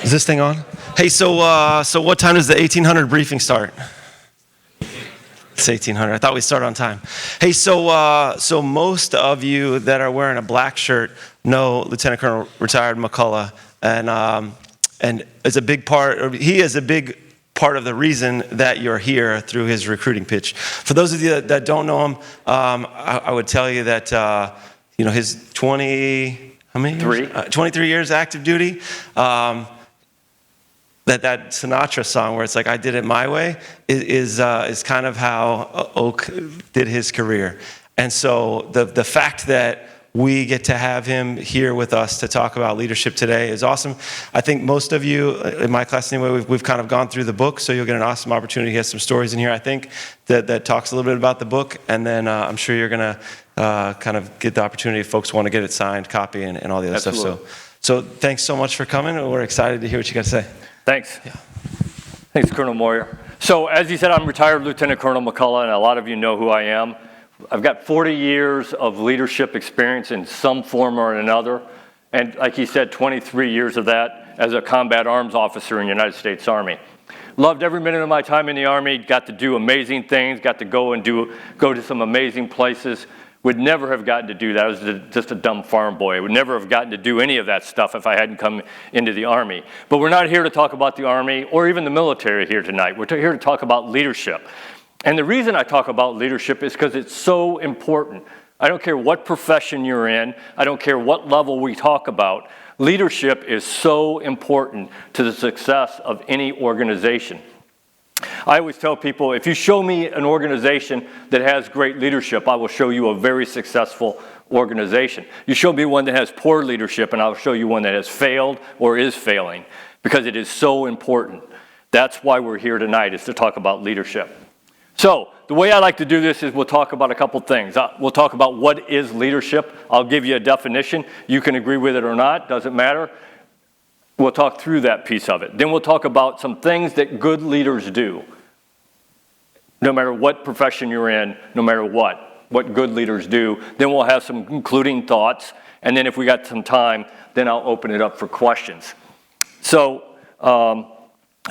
Is this thing on? Hey, so what time does the 1800 briefing start? It's 1800. I thought we started on time. Hey, so most of you that are wearing a black shirt know Lieutenant Colonel retired McCulloch, and it's a big part. He is a big part of the reason that you're here through his recruiting pitch. For those of you that don't know him, I would tell you that his 23 years active duty. That Sinatra song where it's like, I did it my way, is kind of how Oak did his career. And so the fact that we get to have him here with us to talk about leadership today is awesome. I think most of you, in my class anyway, we've kind of gone through the book, so you'll get an awesome opportunity. He has some stories in here, I think, that talks a little bit about the book, and then I'm sure you're going to kind of get the opportunity if folks want to get it signed, copy, and all the other Absolutely. stuff. So thanks so much for coming. We're excited to hear what you got to say. Thanks. Yeah. Thanks, Colonel Moyer. So as you said, I'm retired Lieutenant Colonel McCulloch, and a lot of you know who I am. I've got 40 years of leadership experience in some form or another, and like he said, 23 years of that as a combat arms officer in the United States Army. Loved every minute of my time in the Army, got to do amazing things, got to go to some amazing places. Would never have gotten to do that. I was just a dumb farm boy. I would never have gotten to do any of that stuff if I hadn't come into the Army. But we're not here to talk about the Army or even the military here tonight. We're here to talk about leadership. And the reason I talk about leadership is because it's so important. I don't care what profession you're in. I don't care what level we talk about. Leadership is so important to the success of any organization. I always tell people, if you show me an organization that has great leadership, I will show you a very successful organization. You show me one that has poor leadership, and I'll show you one that has failed or is failing, because it is so important. That's why we're here tonight, is to talk about leadership. So the way I like to do this is we'll talk about a couple things. We'll talk about what is leadership. I'll give you a definition. You can agree with it or not, doesn't matter. We'll talk through that piece of it. Then we'll talk about some things that good leaders do. No matter what profession you're in, no matter what good leaders do. Then we'll have some concluding thoughts. And then if we got some time, then I'll open it up for questions. So,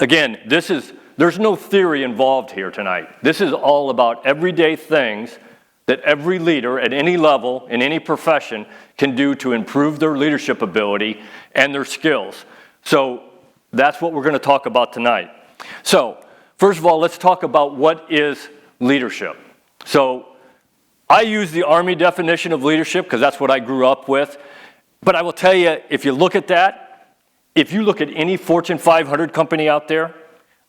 again, there's no theory involved here tonight. This is all about everyday things that every leader at any level, in any profession, can do to improve their leadership ability and their skills. So that's what we're going to talk about tonight. So first of all, let's talk about what is leadership. So I use the Army definition of leadership because that's what I grew up with. But I will tell you, if you look at that, if you look at any Fortune 500 company out there,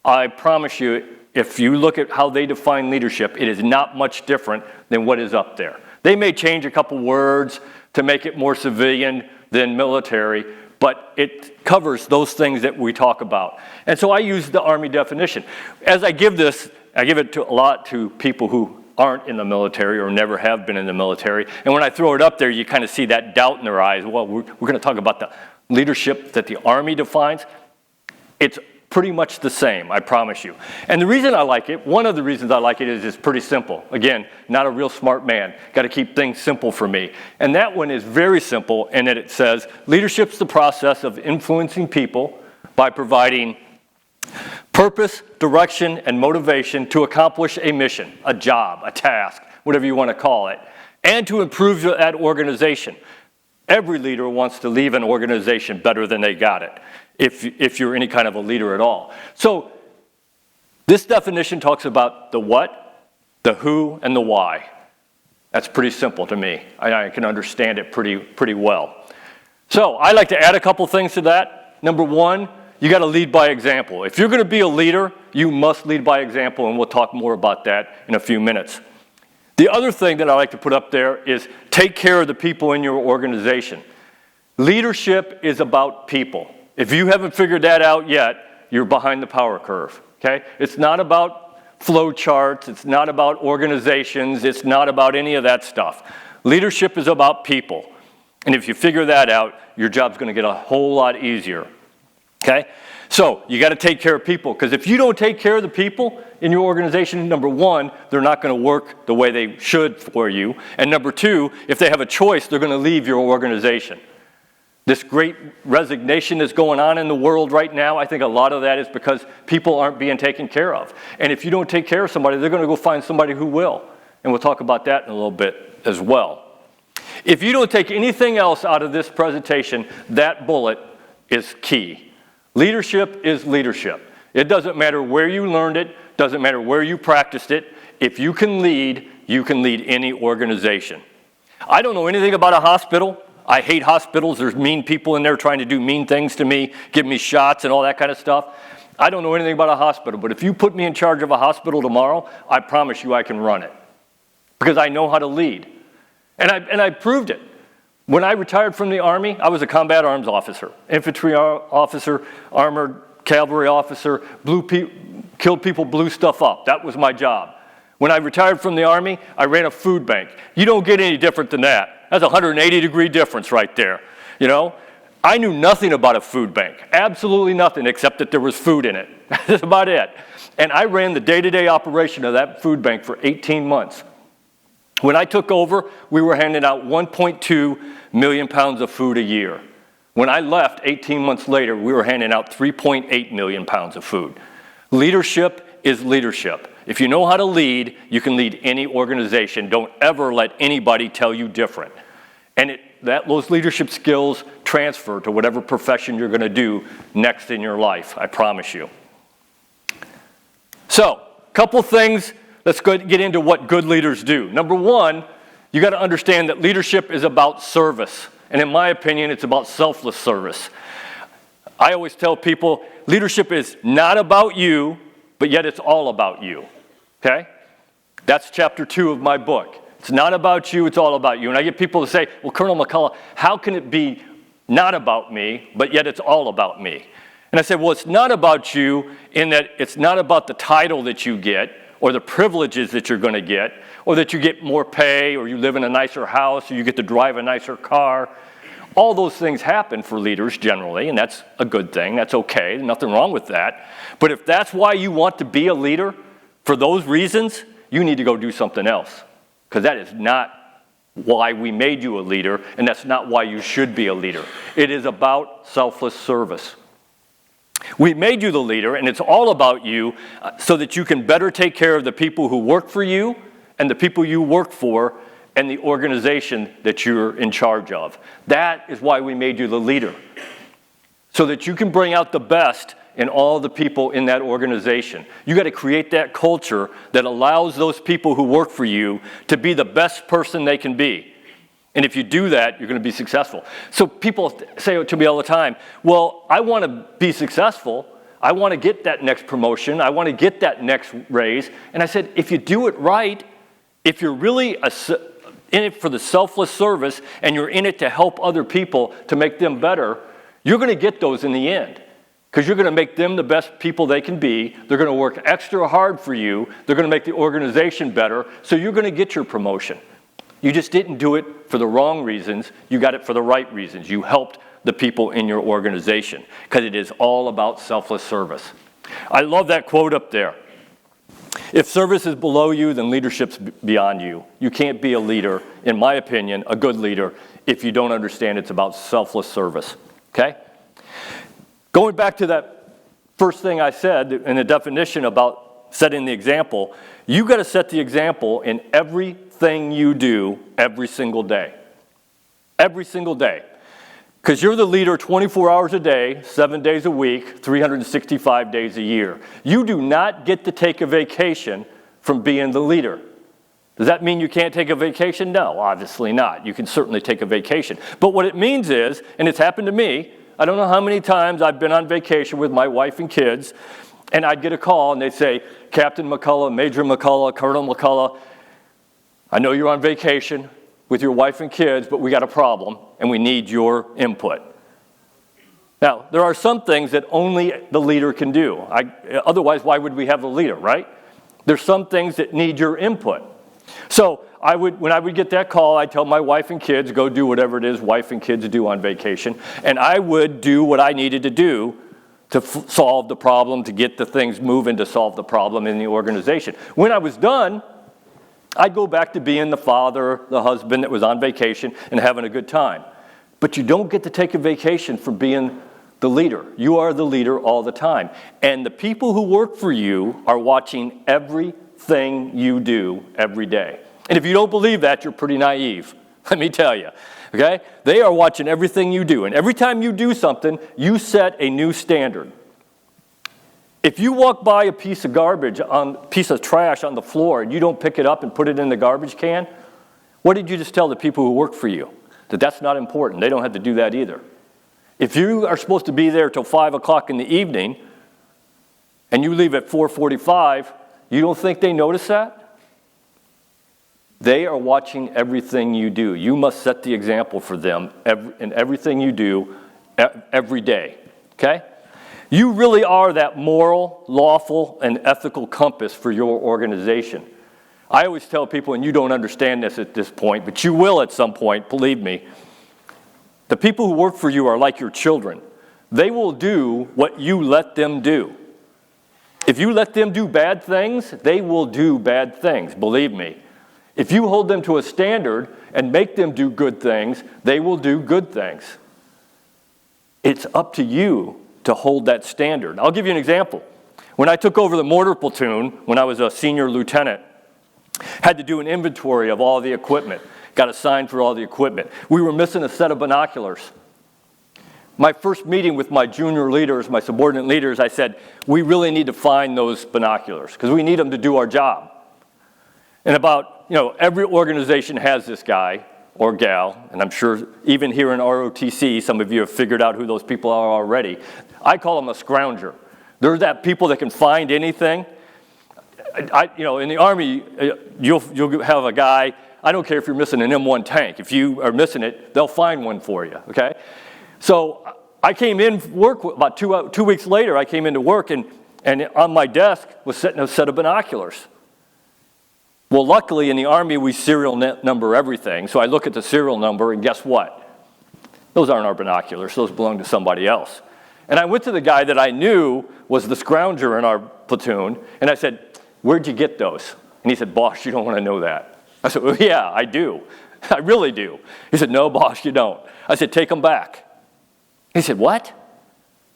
I promise you, if you look at how they define leadership, it is not much different than what is up there. They may change a couple words to make it more civilian than military, but it covers those things that we talk about. And so I use the Army definition. As I give this, I give it a lot to people who aren't in the military or never have been in the military. And when I throw it up there, you kind of see that doubt in their eyes. Well, we're going to talk about the leadership that the Army defines. It's pretty much the same, I promise you. And the reason I like it, one of the reasons I like it is it's pretty simple. Again, not a real smart man. Got to keep things simple for me. And that one is very simple in that it says, leadership's the process of influencing people by providing purpose, direction, and motivation to accomplish a mission, a job, a task, whatever you want to call it, and to improve that organization. Every leader wants to leave an organization better than they got it, if you're any kind of a leader at all. So this definition talks about the what, the who, and the why. That's pretty simple to me. I can understand it pretty well. So I like to add a couple things to that. Number one, you got to lead by example. If you're going to be a leader, you must lead by example, and we'll talk more about that in a few minutes. The other thing that I like to put up there is take care of the people in your organization. Leadership is about people. If you haven't figured that out yet, you're behind the power curve, okay? It's not about flow charts. It's not about organizations. It's not about any of that stuff. Leadership is about people. And if you figure that out, your job's going to get a whole lot easier, okay? So you got to take care of people, because if you don't take care of the people in your organization, number one, they're not going to work the way they should for you. And number two, if they have a choice, they're going to leave your organization. This great resignation that's going on in the world right now, I think a lot of that is because people aren't being taken care of. And if you don't take care of somebody, they're going to go find somebody who will. And we'll talk about that in a little bit as well. If you don't take anything else out of this presentation, that bullet is key. Leadership is leadership. It doesn't matter where you learned it, doesn't matter where you practiced it. If you can lead any organization. I don't know anything about a hospital. I hate hospitals. There's mean people in there trying to do mean things to me, give me shots and all that kind of stuff. I don't know anything about a hospital, but if you put me in charge of a hospital tomorrow, I promise you I can run it because I know how to lead. And I proved it. When I retired from the Army, I was a combat arms officer, infantry officer, armored cavalry officer, killed people, blew stuff up. That was my job. When I retired from the Army, I ran a food bank. You don't get any different than that. That's a 180-degree difference right there. You know, I knew nothing about a food bank, absolutely nothing except that there was food in it. That's about it. And I ran the day-to-day operation of that food bank for 18 months. When I took over, we were handing out 1.2 million pounds of food a year. When I left 18 months later, we were handing out 3.8 million pounds of food. Leadership is leadership. If you know how to lead, you can lead any organization. Don't ever let anybody tell you different. And those leadership skills transfer to whatever profession you're going to do next in your life, I promise you. So, a couple things. Let's get into what good leaders do. Number one, you got to understand that leadership is about service. And in my opinion, it's about selfless service. I always tell people, leadership is not about you, but yet it's all about you. Okay? That's chapter 2 of my book. It's not about you, it's all about you. And I get people to say, well, Colonel McCulloch, how can it be not about me, but yet it's all about me? And I said, well, it's not about you in that it's not about the title that you get or the privileges that you're going to get or that you get more pay or you live in a nicer house or you get to drive a nicer car. All those things happen for leaders generally, and that's a good thing. That's okay. There's nothing wrong with that. But if that's why you want to be a leader, for those reasons, you need to go do something else. Because that is not why we made you a leader, and that's not why you should be a leader. It is about selfless service. We made you the leader, and it's all about you so that you can better take care of the people who work for you and the people you work for and the organization that you're in charge of. That is why we made you the leader, so that you can bring out the best in all the people in that organization. You got to create that culture that allows those people who work for you to be the best person they can be. And if you do that, you're going to be successful. So people say to me all the time, well, I want to be successful. I want to get that next promotion. I want to get that next raise. And I said, if you do it right, if you're really in it for the selfless service and you're in it to help other people to make them better, you're going to get those in the end. Because you're going to make them the best people they can be. They're going to work extra hard for you. They're going to make the organization better. So you're going to get your promotion. You just didn't do it for the wrong reasons. You got it for the right reasons. You helped the people in your organization. Because it is all about selfless service. I love that quote up there. If service is below you, then leadership's beyond you. You can't be a leader, in my opinion, a good leader, if you don't understand it's about selfless service. Okay? Going back to that first thing I said in the definition about setting the example, you got to set the example in everything you do every single day. Every single day. Because you're the leader 24 hours a day, 7 days a week, 365 days a year. You do not get to take a vacation from being the leader. Does that mean you can't take a vacation? No, obviously not. You can certainly take a vacation. But what it means is, and it's happened to me, I don't know how many times I've been on vacation with my wife and kids, and I'd get a call and they'd say, Captain McCulloch, Major McCulloch, Colonel McCulloch, I know you're on vacation with your wife and kids, but we got a problem and we need your input. Now, there are some things that only the leader can do. Otherwise, why would we have a leader, right? There's some things that need your input. So when I would get that call, I'd tell my wife and kids, go do whatever it is wife and kids do on vacation, and I would do what I needed to do to solve the problem, to get the things moving to solve the problem in the organization. When I was done, I'd go back to being the father, the husband that was on vacation and having a good time. but you don't get to take a vacation from being the leader. You are the leader all the time. And the people who work for you are watching everything you do every day. And if you don't believe that, you're pretty naive. Let me tell you. Okay? They are watching everything you do. And every time you do something, you set a new standard. If you walk by a piece of trash on the floor and you don't pick it up and put it in the garbage can, what did you just tell the people who work for you? That that's not important. They don't have to do that either. If you are supposed to be there till 5 o'clock in the evening and you leave at 4:45, you don't think they notice that? They are watching everything you do. You must set the example for them in everything you do every day, okay? You really are that moral, lawful, and ethical compass for your organization. I always tell people, and you don't understand this at this point, but you will at some point, believe me, the people who work for you are like your children. They will do what you let them do. If you let them do bad things, they will do bad things, believe me. If you hold them to a standard and make them do good things, they will do good things. It's up to you to hold that standard. I'll give you an example. When I took over the mortar platoon, when I was a senior lieutenant, had to do an inventory of all the equipment, got assigned for all the equipment. We were missing a set of binoculars. My first meeting with my junior leaders, my subordinate leaders, I said, we really need to find those binoculars because we need them to do our job. And every organization has this guy or gal, and I'm sure even here in ROTC, some of you have figured out who those people are already. I call them a scrounger. They're that people that can find anything. In the Army, you'll have a guy, I don't care if you're missing an M1 tank. If you are missing it, they'll find one for you, okay? So I came in work, about 2 weeks later, I came into work, and on my desk was sitting a set of binoculars. Well, luckily in the Army, we serial number everything. So I look at the serial number, and guess what? Those aren't our binoculars. Those belong to somebody else. And I went to the guy that I knew was the scrounger in our platoon, and I said, where'd you get those? And he said, boss, you don't want to know that. I said, well, yeah, I do. I really do. He said, no, boss, you don't. I said, take them back. He said, what?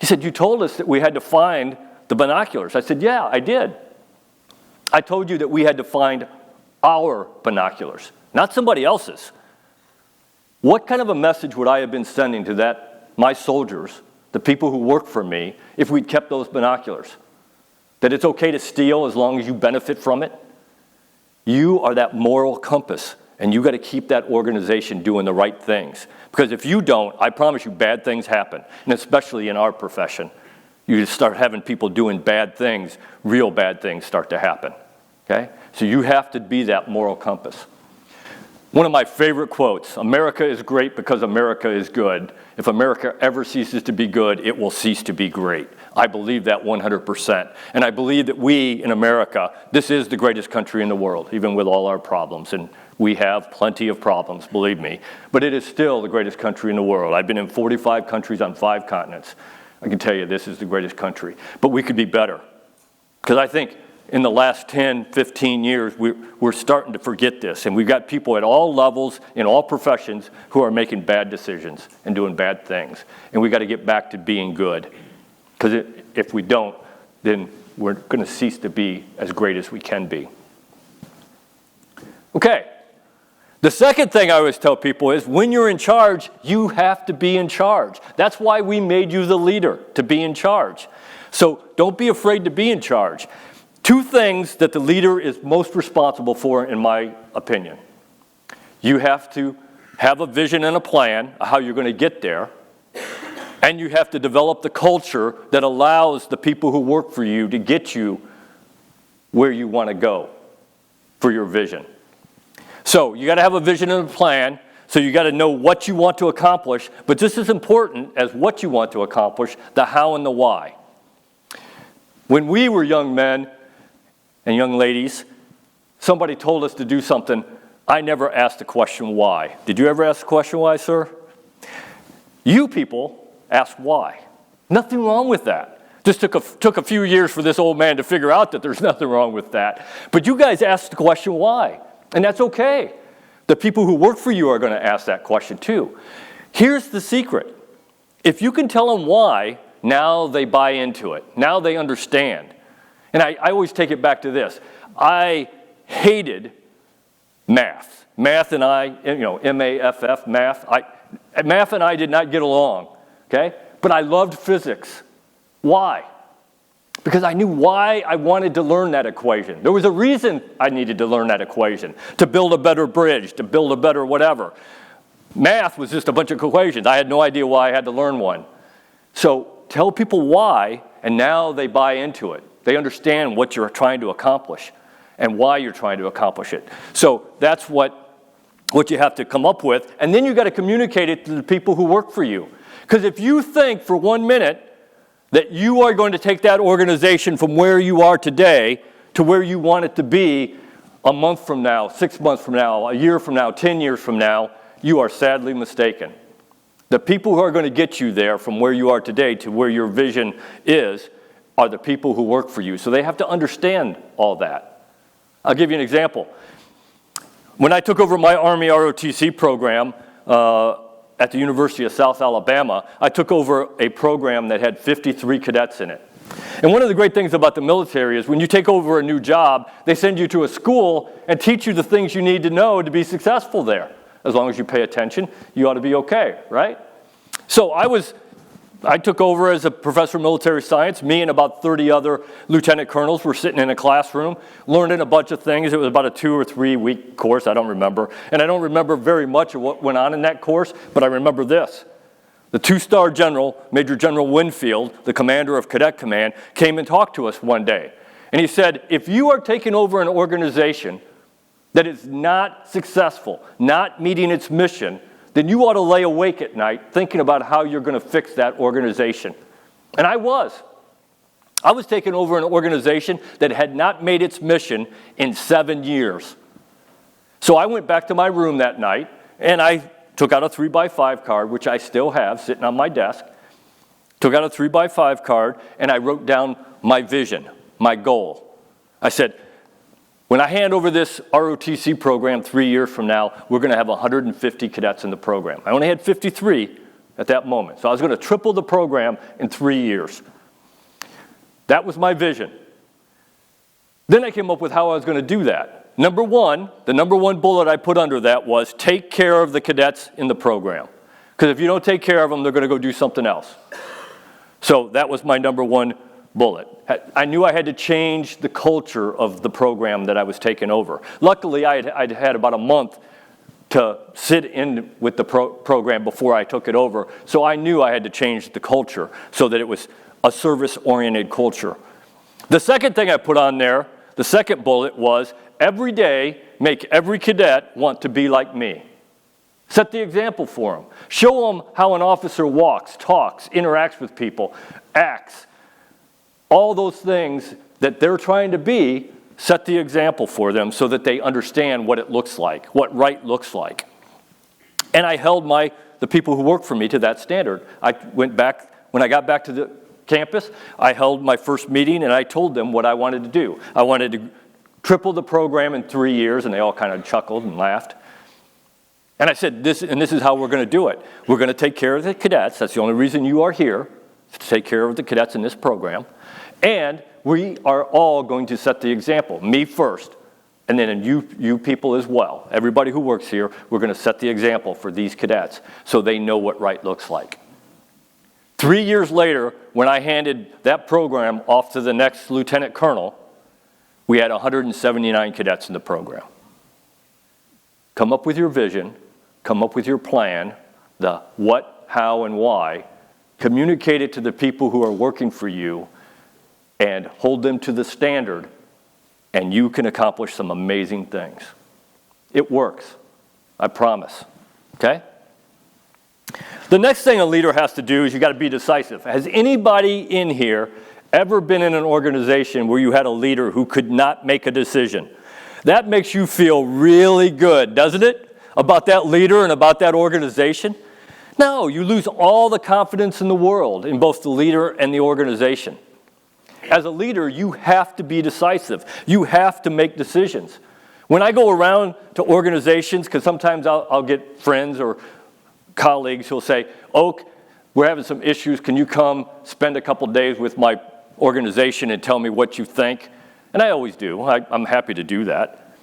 He said, you told us that we had to find the binoculars. I said, yeah, I did. I told you that we had to find our binoculars, not somebody else's. What kind of a message would I have been sending to my soldiers, the people who work for me, if we'd kept those binoculars? That it's okay to steal as long as you benefit from it? You are that moral compass, and you got to keep that organization doing the right things. Because if you don't, I promise you bad things happen, and especially in our profession. You start having people doing bad things, real bad things start to happen. Okay? So you have to be that moral compass. One of my favorite quotes, America is great because America is good. If America ever ceases to be good, it will cease to be great. I believe that 100%. And I believe that we in America, this is the greatest country in the world, even with all our problems. And we have plenty of problems, believe me. But it is still the greatest country in the world. I've been in 45 countries on 5 continents. I can tell you this is the greatest country. But we could be better. Because I think in the last 10, 15 years, we're starting to forget this. And we've got people at all levels, in all professions, who are making bad decisions and doing bad things. And we've got to get back to being good. Because if we don't, then we're going to cease to be as great as we can be. Okay. The second thing I always tell people is when you're in charge, you have to be in charge. That's why we made you the leader, to be in charge. So don't be afraid to be in charge. 2 things that the leader is most responsible for, in my opinion. You have to have a vision and a plan of how you're going to get there, and you have to develop the culture that allows the people who work for you to get you where you want to go for your vision. So you got to have a vision and a plan, so you got to know what you want to accomplish, but just as important as what you want to accomplish, the how and the why. When we were young men and young ladies, somebody told us to do something, I never asked the question why. Did you ever ask the question why, sir? You people ask why. Nothing wrong with that. Just took a few years for this old man to figure out that there's nothing wrong with that. But you guys asked the question why, and that's okay. The people who work for you are going to ask that question too. Here's the secret. If you can tell them why, now they buy into it. Now they understand. And I always take it back to this. I hated math. Math and I, M-A-F-F, math. Math and I did not get along, okay? But I loved physics. Why? Because I knew why I wanted to learn that equation. There was a reason I needed to learn that equation, to build a better bridge, to build a better whatever. Math was just a bunch of equations. I had no idea why I had to learn one. So tell people why, and now they buy into it. They understand what you're trying to accomplish and why you're trying to accomplish it. So that's what you have to come up with, and then you've got to communicate it to the people who work for you. Because if you think for 1 minute that you are going to take that organization from where you are today to where you want it to be a month from now, 6 months from now, a year from now, 10 years from now, you are sadly mistaken. The people who are going to get you there from where you are today to where your vision is are the people who work for you. So they have to understand all that. I'll give you an example. When I took over my Army ROTC program at the University of South Alabama, I took over a program that had 53 cadets in it. And one of the great things about the military is when you take over a new job, they send you to a school and teach you the things you need to know to be successful there. As long as you pay attention, you ought to be okay, right? So I took over as a professor of military science. Me and about 30 other lieutenant colonels were sitting in a classroom, learning a bunch of things. It was about a 2 or 3 week course, I don't remember. And I don't remember very much of what went on in that course, but I remember this. The 2-star general, Major General Winfield, the commander of Cadet Command, came and talked to us one day. And he said, if you are taking over an organization that is not successful, not meeting its mission, then you ought to lay awake at night thinking about how you're going to fix that organization. And I was. I was taking over an organization that had not made its mission in 7 years. So I went back to my room that night, and I took out a 3x5 card, which I still have sitting on my desk, took out a 3x5 card, and I wrote down my vision, my goal. I said, when I hand over this ROTC program 3 years from now, we're going to have 150 cadets in the program. I only had 53 at that moment. So I was going to triple the program in 3 years. That was my vision. Then I came up with how I was going to do that. The number one bullet I put under that was take care of the cadets in the program. Because if you don't take care of them, they're going to go do something else. So that was my number one bullet. I knew I had to change the culture of the program that I was taking over. Luckily, I'd had about a month to sit in with the program before I took it over, so I knew I had to change the culture so that it was a service-oriented culture. The second thing I put on there, the second bullet was, every day, make every cadet want to be like me. Set the example for them. Show them how an officer walks, talks, interacts with people, acts. All those things that they're trying to be, set the example for them so that they understand what it looks like, what right looks like. And I held the people who work for me to that standard. I went back, when I got back to the campus, I held my first meeting and I told them what I wanted to do. I wanted to triple the program in 3 years, and they all kind of chuckled and laughed. And I said, this is how we're going to do it. We're going to take care of the cadets. That's the only reason you are here, to take care of the cadets in this program. And we are all going to set the example, me first, and then you people as well. Everybody who works here, we're going to set the example for these cadets so they know what right looks like. 3 years later, when I handed that program off to the next lieutenant colonel, we had 179 cadets in the program. Come up with your vision, come up with your plan, the what, how, and why, communicate it to the people who are working for you, and hold them to the standard, and you can accomplish some amazing things. It works, I promise, okay? The next thing a leader has to do is you got to be decisive. Has anybody in here ever been in an organization where you had a leader who could not make a decision? That makes you feel really good, doesn't it? About that leader and about that organization? No, you lose all the confidence in the world in both the leader and the organization. As a leader, you have to be decisive. You have to make decisions. When I go around to organizations, because sometimes I'll get friends or colleagues who'll say, Oak, we're having some issues. Can you come spend a couple days with my organization and tell me what you think? And I always do. I'm happy to do that.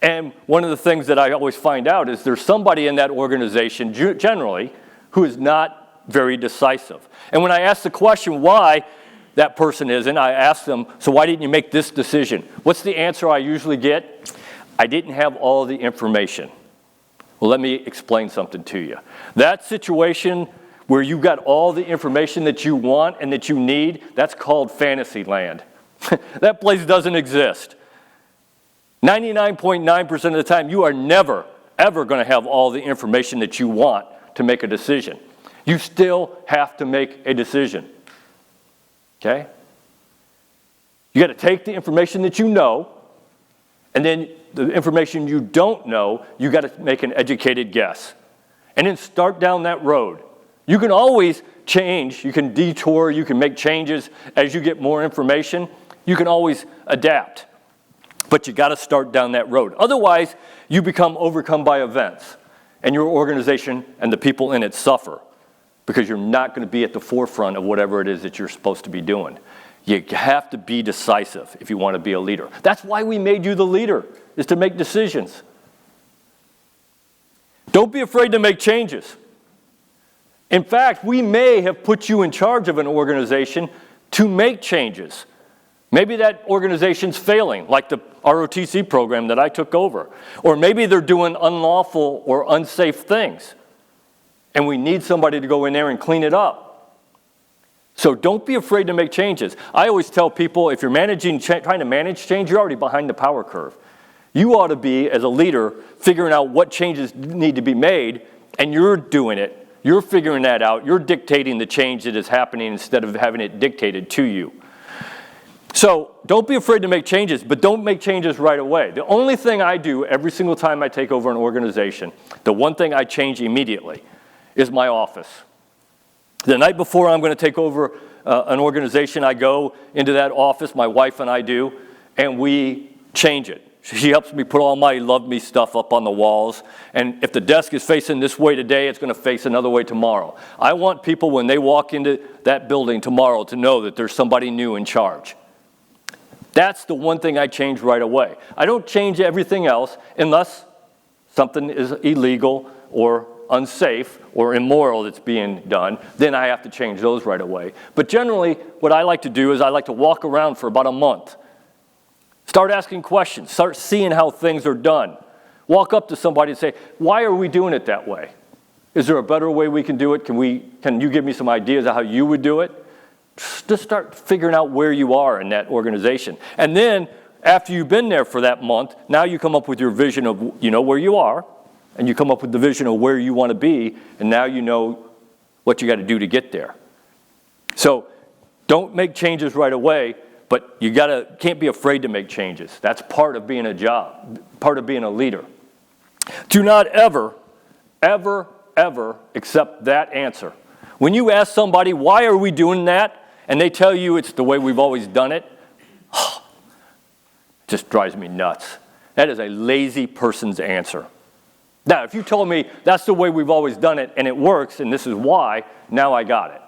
And one of the things that I always find out is there's somebody in that organization generally who is not very decisive. And when I ask the question why that person isn't, I ask them, so why didn't you make this decision? What's the answer I usually get? I didn't have all the information. Well, let me explain something to you. That situation where you got all the information that you want and that you need, that's called fantasy land. That place doesn't exist. 99.9% of the time, you are never, ever going to have all the information that you want to make a decision. You still have to make a decision. Okay? You got to take the information that you know, and then the information you don't know, you got to make an educated guess. And then start down that road. You can always change, you can detour, you can make changes as you get more information. You can always adapt. But you got to start down that road. Otherwise, you become overcome by events, and your organization and the people in it suffer because you're not going to be at the forefront of whatever it is that you're supposed to be doing. You have to be decisive if you want to be a leader. That's why we made you the leader, is to make decisions. Don't be afraid to make changes. In fact, we may have put you in charge of an organization to make changes. Maybe that organization's failing, like the ROTC program that I took over. Or maybe they're doing unlawful or unsafe things. And we need somebody to go in there and clean it up. So don't be afraid to make changes. I always tell people, if you're trying to manage change, you're already behind the power curve. You ought to be, as a leader, figuring out what changes need to be made, and you're doing it. You're figuring that out. You're dictating the change that is happening instead of having it dictated to you. So don't be afraid to make changes, but don't make changes right away. The only thing I do every single time I take over an organization, the one thing I change immediately, is my office. The night before I'm going to take over an organization, I go into that office, my wife and I do, and we change it. She helps me put all my love me stuff up on the walls. And if the desk is facing this way today, it's going to face another way tomorrow. I want people, when they walk into that building tomorrow, to know that there's somebody new in charge. That's the one thing I change right away. I don't change everything else unless something is illegal or unsafe or immoral that's being done. Then I have to change those right away. But generally, what I like to do is I like to walk around for about a month. Start asking questions. Start seeing how things are done. Walk up to somebody and say, why are we doing it that way? Is there a better way we can do it? Can you give me some ideas of how you would do it? Just start figuring out where you are in that organization. And then, after you've been there for that month, now you come up with your vision of, where you are, and you come up with the vision of where you want to be, and now you know what you got to do to get there. So, don't make changes right away, but you can't be afraid to make changes. That's part of being a job, part of being a leader. Do not ever, ever, ever accept that answer. When you ask somebody, why are we doing that? And they tell you it's the way we've always done it, it just drives me nuts. That is a lazy person's answer. Now, if you told me that's the way we've always done it and it works and this is why, now I got it.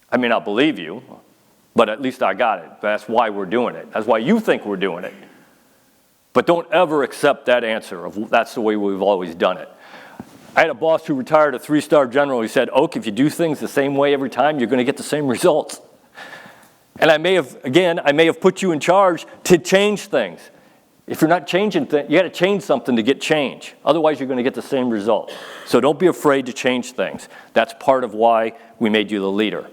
I may not believe you, but at least I got it. That's why we're doing it. That's why you think we're doing it. But don't ever accept that answer of that's the way we've always done it. I had a boss who retired, a 3-star general. He said, Oak, if you do things the same way every time, you're going to get the same results. And I may have put you in charge to change things. If you're not changing things, you got to change something to get change. Otherwise, you're going to get the same result. So don't be afraid to change things. That's part of why we made you the leader.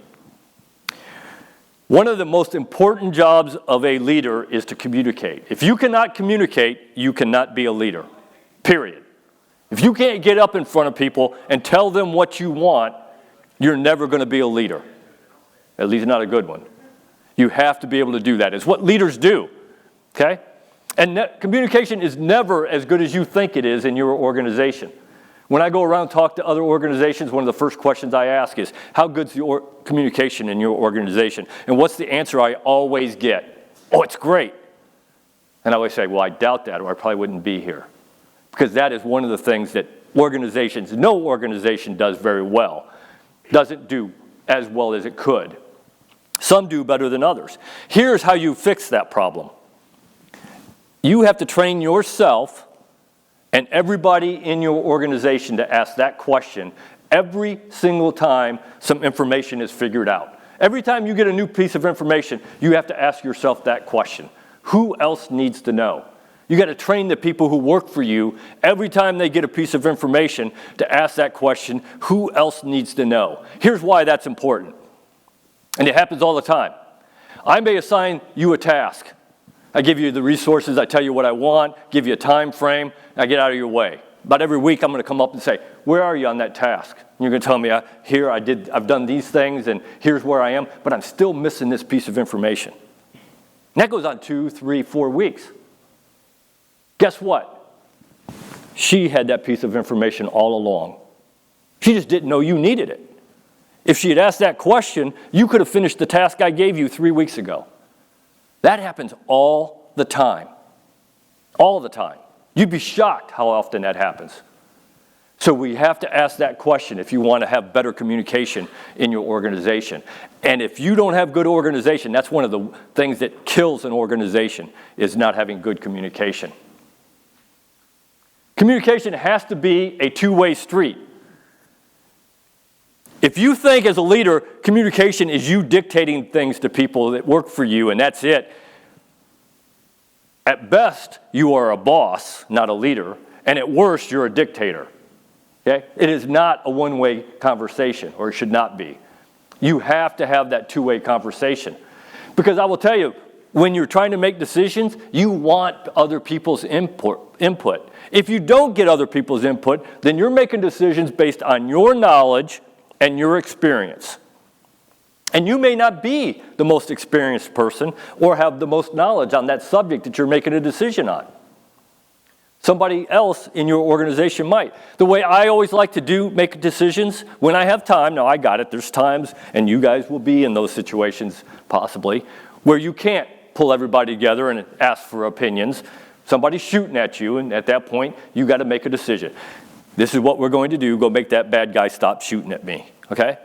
One of the most important jobs of a leader is to communicate. If you cannot communicate, you cannot be a leader, period. If you can't get up in front of people and tell them what you want, you're never going to be a leader. At least not a good one. You have to be able to do that. It's what leaders do, okay? And communication is never as good as you think it is in your organization. When I go around and talk to other organizations, one of the first questions I ask is, how good's the communication in your organization? And what's the answer I always get? Oh, it's great. And I always say, well, I doubt that, or I probably wouldn't be here. Because that is one of the things that organizations. No organization does very well, doesn't do as well as it could. Some do better than others. Here's how you fix that problem. You have to train yourself and everybody in your organization to ask that question every single time some information is figured out. Every time you get a new piece of information, you have to ask yourself that question. Who else needs to know? You got to train the people who work for you every time they get a piece of information to ask that question, who else needs to know? Here's why that's important. And it happens all the time. I may assign you a task. I give you the resources, I tell you what I want, give you a time frame, and I get out of your way. About every week I'm going to come up and say, where are you on that task? And you're going to tell me, here I've done these things and here's where I am, but I'm still missing this piece of information. And that goes on 2, 3, 4 weeks. Guess what? She had that piece of information all along. She just didn't know you needed it. If she had asked that question, you could have finished the task I gave you 3 weeks ago. That happens all the time. All the time. You'd be shocked how often that happens. So we have to ask that question if you want to have better communication in your organization. And if you don't have good organization, that's one of the things that kills an organization, is not having good communication. Communication has to be a two-way street. If you think as a leader, communication is you dictating things to people that work for you and that's it, at best, you are a boss, not a leader, and at worst, you're a dictator. Okay? It is not a one-way conversation, or it should not be. You have to have that two-way conversation. Because I will tell you, when you're trying to make decisions, you want other people's input. If you don't get other people's input, then you're making decisions based on your knowledge and your experience. And you may not be the most experienced person or have the most knowledge on that subject that you're making a decision on. Somebody else in your organization might. The way I always like to make decisions, when I have time, now I got it, there's times, and you guys will be in those situations possibly, where you can't pull everybody together and ask for opinions. Somebody's shooting at you, and at that point, you got to make a decision. This is what we're going to do. Go make that bad guy stop shooting at me, okay?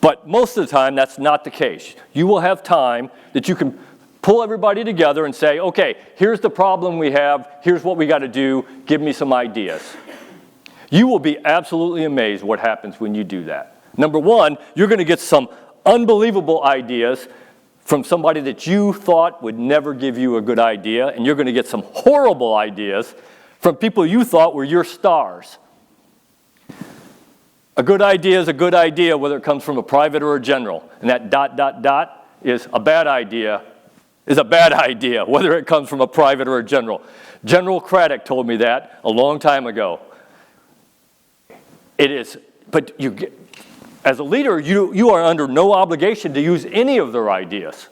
But most of the time, that's not the case. You will have time that you can pull everybody together and say, okay, here's the problem we have. Here's what we got to do. Give me some ideas. You will be absolutely amazed what happens when you do that. Number one, you're going to get some unbelievable ideas from somebody that you thought would never give you a good idea, and you're going to get some horrible ideas from people you thought were your stars. A good idea is a good idea whether it comes from a private or a general, and that ... is a bad idea whether it comes from a private or a general. General Craddock told me that a long time ago. It is, but as a leader, you are under no obligation to use any of their ideas.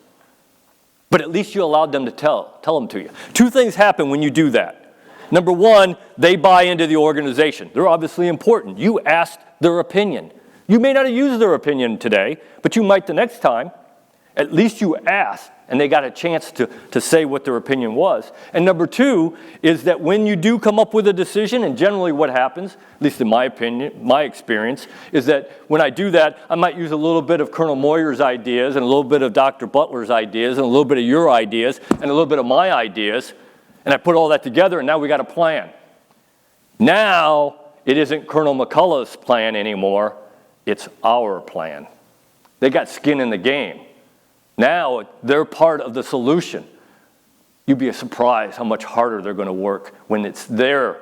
But at least you allowed them to tell them to you. Two things happen when you do that. Number one, they buy into the organization. They're obviously important. You asked their opinion. You may not have used their opinion today, but you might the next time. At least you asked, and they got a chance to say what their opinion was. And number two is that when you do come up with a decision, and generally what happens, at least in my opinion, my experience, is that when I do that, I might use a little bit of Colonel Moyer's ideas and a little bit of Dr. Butler's ideas and a little bit of your ideas and a little bit of my ideas, and I put all that together, and now we got a plan. Now, it isn't Colonel McCulloch's plan anymore, it's our plan. They got skin in the game. Now, they're part of the solution. You'd be surprised how much harder they're going to work when it's their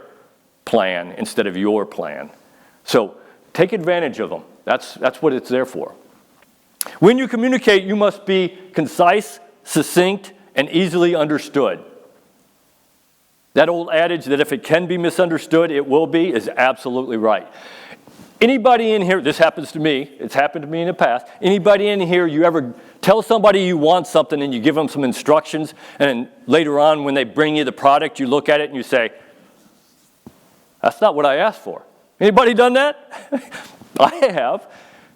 plan instead of your plan. So, take advantage of them. That's what it's there for. When you communicate, you must be concise, succinct, and easily understood. That old adage that if it can be misunderstood, it will be, is absolutely right. Anybody in here, this happens to me, it's happened to me in the past, anybody in here, you ever tell somebody you want something and you give them some instructions, and later on when they bring you the product, you look at it and you say, that's not what I asked for. Anybody done that? I have.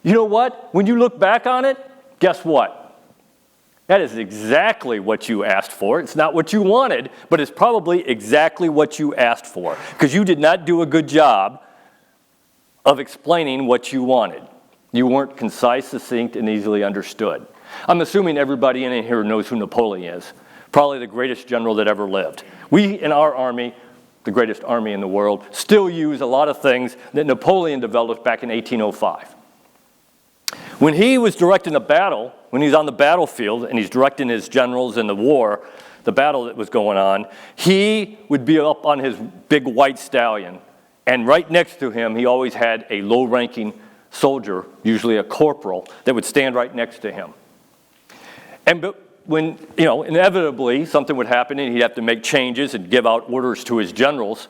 You know what? When you look back on it, guess what? That is exactly what you asked for. It's not what you wanted, but it's probably exactly what you asked for, because you did not do a good job of explaining what you wanted. You weren't concise, succinct, and easily understood. I'm assuming everybody in here knows who Napoleon is. Probably the greatest general that ever lived. We, in our army, the greatest army in the world, still use a lot of things that Napoleon developed back in 1805. When he was directing a battle, when he's on the battlefield and he's directing his generals in the war, the battle that was going on, he would be up on his big white stallion, and right next to him, he always had a low-ranking soldier, usually a corporal, that would stand right next to him. And when, inevitably something would happen and he'd have to make changes and give out orders to his generals.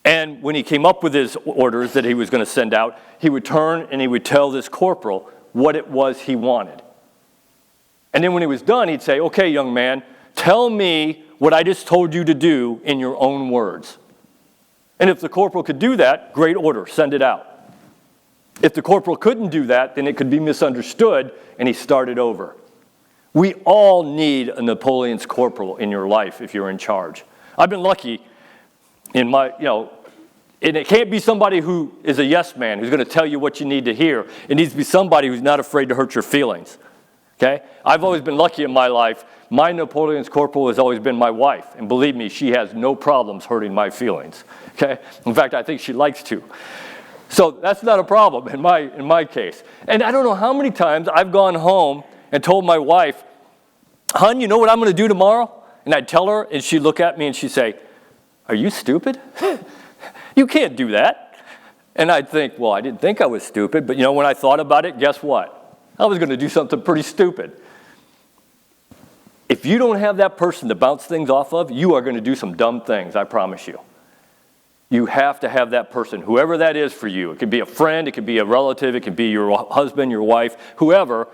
And when he came up with his orders that he was going to send out, he would turn and he would tell this corporal what it was he wanted. And then when he was done, he'd say, "Okay, young man, tell me what I just told you to do in your own words." And if the corporal could do that, great order, send it out. If the corporal couldn't do that, then it could be misunderstood, and he started over. We all need a Napoleon's corporal in your life if you're in charge. I've been lucky in my, and it can't be somebody who is a yes man, who's going to tell you what you need to hear. It needs to be somebody who's not afraid to hurt your feelings. Okay? I've always been lucky in my life. My Napoleon's corporal has always been my wife. And believe me, she has no problems hurting my feelings. Okay? In fact, I think she likes to. So that's not a problem in my case. And I don't know how many times I've gone home and told my wife, "Hon, you know what I'm going to do tomorrow?" And I'd tell her, and she'd look at me and she'd say, "Are you stupid? You can't do that." And I'd think, well, I didn't think I was stupid, but when I thought about it, guess what? I was going to do something pretty stupid. If you don't have that person to bounce things off of, you are going to do some dumb things, I promise you. You have to have that person, whoever that is for you. It could be a friend, it could be a relative, it could be your husband, your wife, whoever,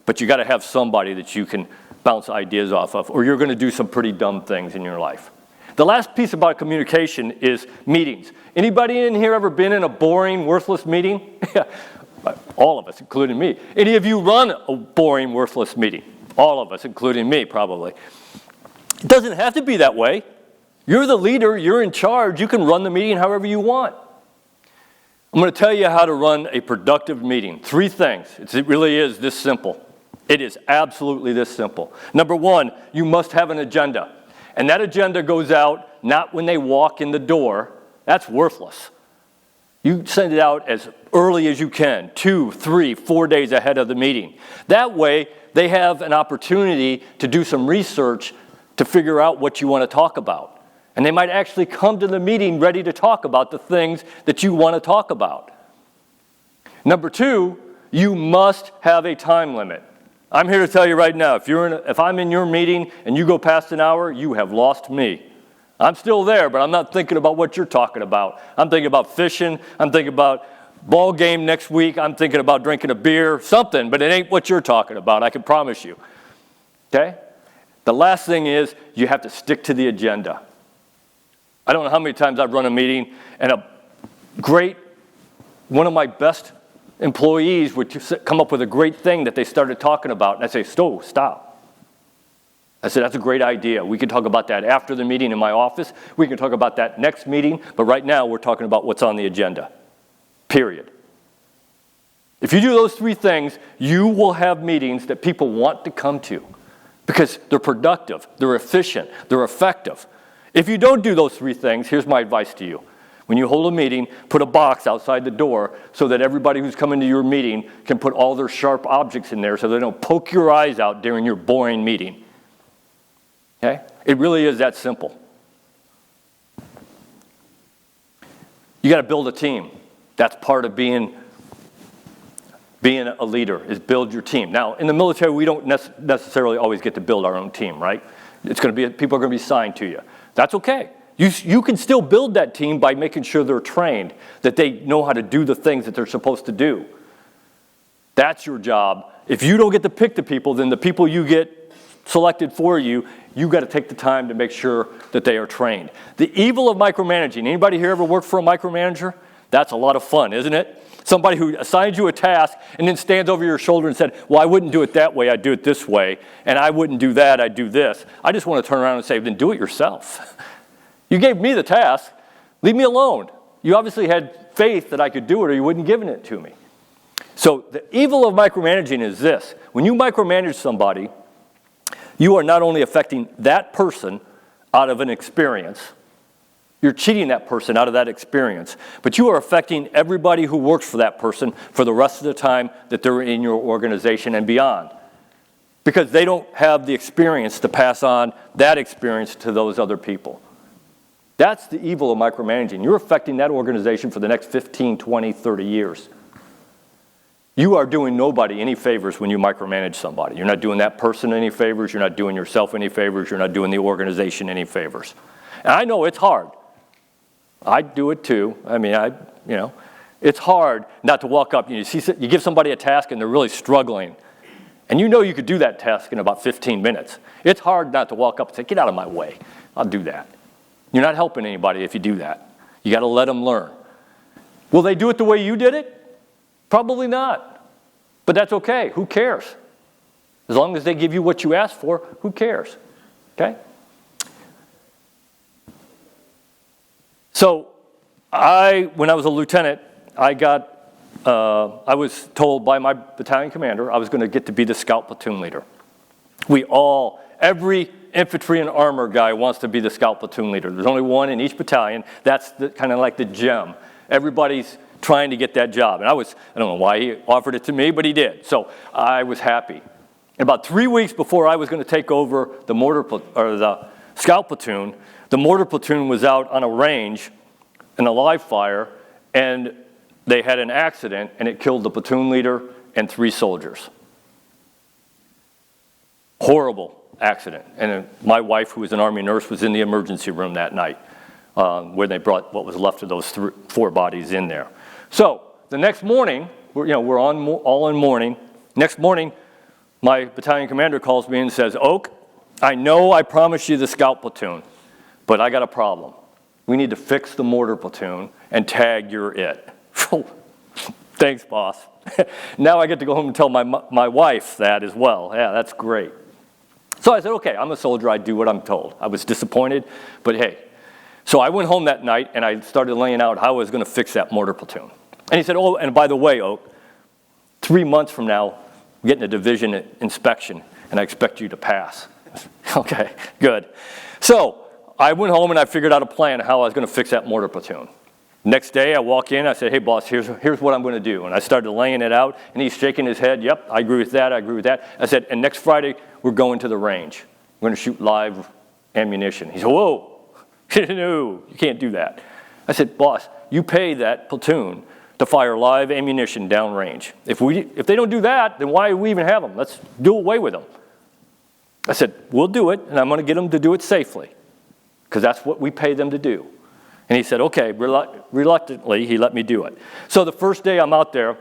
but you got to have somebody that you can bounce ideas off of, or you're going to do some pretty dumb things in your life. The last piece about communication is meetings. Anybody in here ever been in a boring, worthless meeting? All of us, including me. Any of you run a boring, worthless meeting? All of us, including me, probably. It doesn't have to be that way. You're the leader, you're in charge, you can run the meeting however you want. I'm going to tell you how to run a productive meeting. 3 things. It really is this simple. It is absolutely this simple. Number 1, you must have an agenda. And that agenda goes out not when they walk in the door. That's worthless. You send it out as early as you can, 2, 3, 4 days ahead of the meeting. That way, they have an opportunity to do some research to figure out what you want to talk about. And they might actually come to the meeting ready to talk about the things that you want to talk about. Number 2, you must have a time limit. I'm here to tell you right now, if I'm in your meeting and you go past an hour, you have lost me. I'm still there, but I'm not thinking about what you're talking about. I'm thinking about fishing. I'm thinking about ball game next week. I'm thinking about drinking a beer, something, but it ain't what you're talking about, I can promise you. Okay? The last thing is you have to stick to the agenda. I don't know how many times I've run a meeting and one of my best employees would come up with a great thing that they started talking about, and I'd say, stop. I said, that's a great idea. We can talk about that after the meeting in my office. We can talk about that next meeting, but right now we're talking about what's on the agenda, period. If you do those 3 things, you will have meetings that people want to come to because they're productive, they're efficient, they're effective. If you don't do those 3 things, here's my advice to you. When you hold a meeting, put a box outside the door so that everybody who's coming to your meeting can put all their sharp objects in there so they don't poke your eyes out during your boring meeting. Okay? It really is that simple. You got to build a team. That's part of being a leader, is build your team. Now, in the military, we don't necessarily always get to build our own team, right? People are going to be assigned to you. That's okay. You can still build that team by making sure they're trained, that they know how to do the things that they're supposed to do. That's your job. If you don't get to pick the people, then the people you get selected for you, you've got to take the time to make sure that they are trained. The evil of micromanaging. Anybody here ever worked for a micromanager? That's a lot of fun, isn't it? Somebody who assigns you a task and then stands over your shoulder and said, well, I wouldn't do it that way, I'd do it this way. And I wouldn't do that, I'd do this. I just want to turn around and say, then do it yourself. You gave me the task. Leave me alone. You obviously had faith that I could do it or you wouldn't give it to me. So the evil of micromanaging is this. When you micromanage somebody, you are not only affecting that person out of an experience, you're cheating that person out of that experience, but you are affecting everybody who works for that person for the rest of the time that they're in your organization and beyond. Because they don't have the experience to pass on that experience to those other people. That's the evil of micromanaging. You're affecting that organization for the next 15, 20, 30 years. You are doing nobody any favors when you micromanage somebody. You're not doing that person any favors. You're not doing yourself any favors. You're not doing the organization any favors. And I know it's hard. I do it too. I mean, it's hard not to walk up. You give somebody a task and they're really struggling. And you know you could do that task in about 15 minutes. It's hard not to walk up and say, get out of my way. I'll do that. You're not helping anybody if you do that. You got to let them learn. Will they do it the way you did it? Probably not. But that's okay. Who cares? As long as they give you what you asked for, who cares? Okay? So when I was a lieutenant, I was told by my battalion commander I was going to get to be the scout platoon leader. Every infantry and armor guy wants to be the scout platoon leader. There's only one in each battalion. That's kind of like the gem. Everybody's trying to get that job. And I don't know why he offered it to me, but he did. So I was happy. And about 3 weeks before I was going to take over the scout platoon, the mortar platoon was out on a range in a live fire, and they had an accident, and it killed the platoon leader and 3 soldiers. Horrible accident. And my wife, who was an Army nurse, was in the emergency room that night where they brought what was left of those 4 bodies in there. So the next morning, we're all in mourning. Next morning, my battalion commander calls me and says, Oak, I know I promised you the scout platoon, but I got a problem. We need to fix the mortar platoon and tag you're it. Thanks, boss. Now I get to go home and tell my wife that as well. Yeah, that's great. So I said, okay, I'm a soldier. I do what I'm told. I was disappointed, but hey. So I went home that night, and I started laying out how I was going to fix that mortar platoon. And he said, oh, and by the way, Oak, 3 months from now, I'm getting a division inspection, and I expect you to pass. Okay, good. So I went home, and I figured out a plan how I was going to fix that mortar platoon. Next day, I walk in, I said, hey, boss, here's what I'm going to do. And I started laying it out, and he's shaking his head. Yep, I agree with that, I agree with that. I said, and next Friday, we're going to the range. We're going to shoot live ammunition. He said, whoa, no, you can't do that. I said, boss, you pay that platoon to fire live ammunition downrange. If they don't do that, then why do we even have them? Let's do away with them. I said, we'll do it, and I'm going to get them to do it safely, because that's what we pay them to do. And he said, okay, reluctantly, he let me do it. So the first day I'm out there,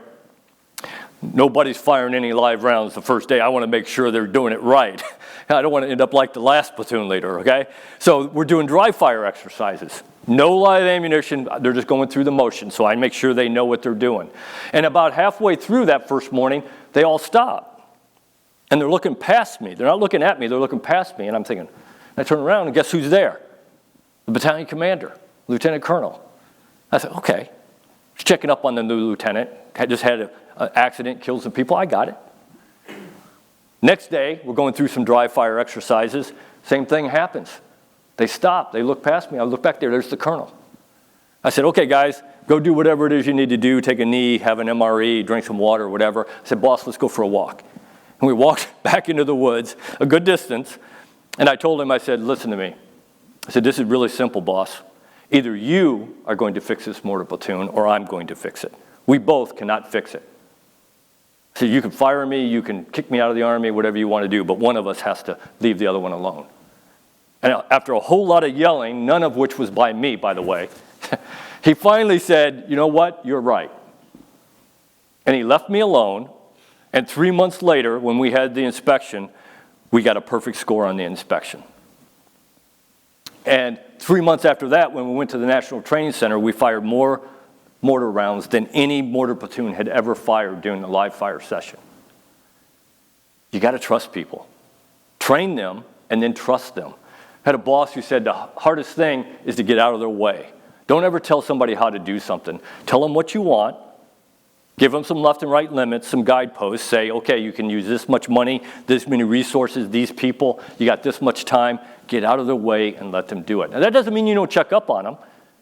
nobody's firing any live rounds the first day. I want to make sure they're doing it right. I don't want to end up like the last platoon leader, okay? So we're doing dry fire exercises. No live ammunition, they're just going through the motion, so I make sure they know what they're doing. And about halfway through that first morning, they all stop. And they're looking past me. They're not looking at me, they're looking past me. And I'm thinking, I turn around and guess who's there? The battalion commander, Lieutenant Colonel. I said, okay. Just checking up on the new lieutenant. Just had an accident, killed some people. I got it. Next day, we're going through some dry fire exercises. Same thing happens. They stop. They look past me. I look back there. There's the colonel. I said, okay, guys, go do whatever it is you need to do. Take a knee, have an MRE, drink some water, whatever. I said, boss, let's go for a walk. And we walked back into the woods a good distance. And I told him, I said, listen to me. I said, this is really simple, boss. Either you are going to fix this mortar platoon or I'm going to fix it. We both cannot fix it. So you can fire me, you can kick me out of the Army, whatever you want to do, but one of us has to leave the other one alone. And after a whole lot of yelling, none of which was by me, by the way, he finally said, you know what, you're right. And he left me alone, and 3 months later, when we had the inspection, we got a perfect score on the inspection. And 3 months after that, when we went to the National Training Center, we fired more mortar rounds than any mortar platoon had ever fired during the live fire session. You got to trust people. Train them and then trust them. I had a boss who said the hardest thing is to get out of their way. Don't ever tell somebody how to do something. Tell them what you want. Give them some left and right limits, some guideposts. Say, okay, you can use this much money, this many resources, these people. You got this much time. Get out of their way and let them do it. Now, that doesn't mean you don't check up on them.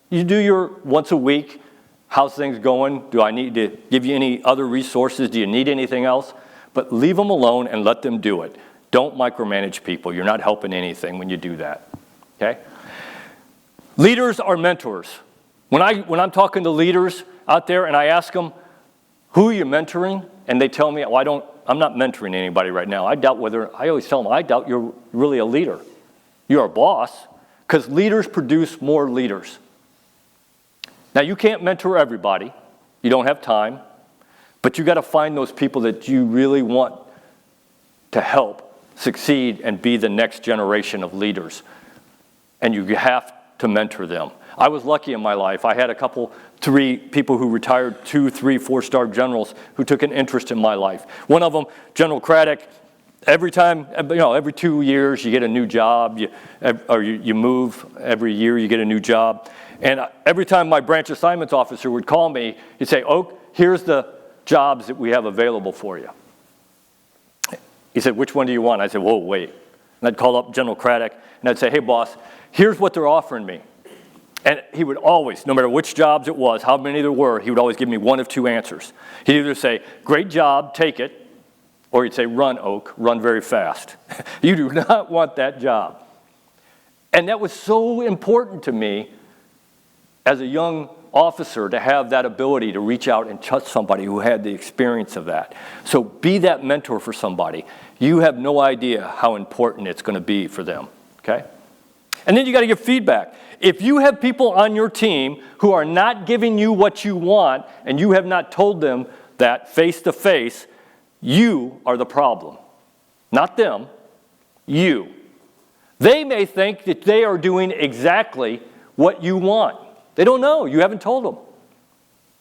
You do your once a week. How's things going? Do I need to give you any other resources? Do you need anything else? But leave them alone and let them do it. Don't micromanage people. You're not helping anything when you do that. Okay? Leaders are mentors. When I'm talking to leaders out there and I ask them, who are you mentoring? And they tell me, well, I'm not mentoring anybody right now. I always tell them, I doubt you're really a leader. You're a boss, because leaders produce more leaders. Now, you can't mentor everybody. You don't have time. But you got to find those people that you really want to help succeed and be the next generation of leaders. And you have to mentor them. I was lucky in my life. I had 3 people who retired, 2, 3, 4-star generals who took an interest in my life. One of them, General Craddock, every 2 years you get a new job, you move. Every year you get a new job. And every time my branch assignments officer would call me, he'd say, Oak, here's the jobs that we have available for you. He said, which one do you want? I said, whoa, wait. And I'd call up General Craddock, and I'd say, hey, boss, here's what they're offering me. And he would always, no matter which jobs it was, how many there were, he would always give me one of 2 answers. He'd either say, great job, take it, or he'd say, run, Oak, run very fast. You do not want that job. And that was so important to me as a young officer to have that ability to reach out and touch somebody who had the experience of that. So be that mentor for somebody. You have no idea how important it's going to be for them, okay? And then you got to give feedback. If you have people on your team who are not giving you what you want and you have not told them that face to face, you are the problem. Not them, you. They may think that they are doing exactly what you want. They don't know. You haven't told them.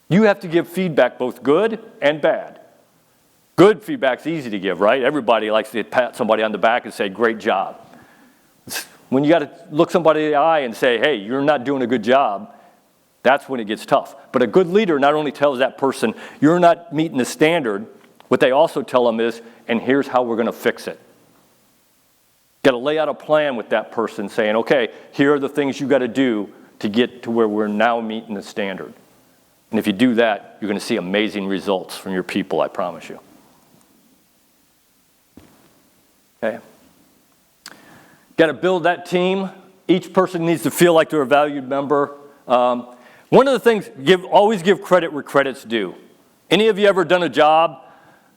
You have to give feedback, both good and bad. Good feedback's easy to give, right? Everybody likes to pat somebody on the back and say, great job. When you got to look somebody in the eye and say, hey, you're not doing a good job, that's when it gets tough. But a good leader not only tells that person, you're not meeting the standard, what they also tell them is, and here's how we're going to fix it. Got to lay out a plan with that person saying, okay, here are the things you got to do to get to where we're now meeting the standard. And if you do that, you're going to see amazing results from your people, I promise you. Okay? Got to build that team. Each person needs to feel like they're a valued member. One of the things, always give credit where credit's due. Any of you ever done a job,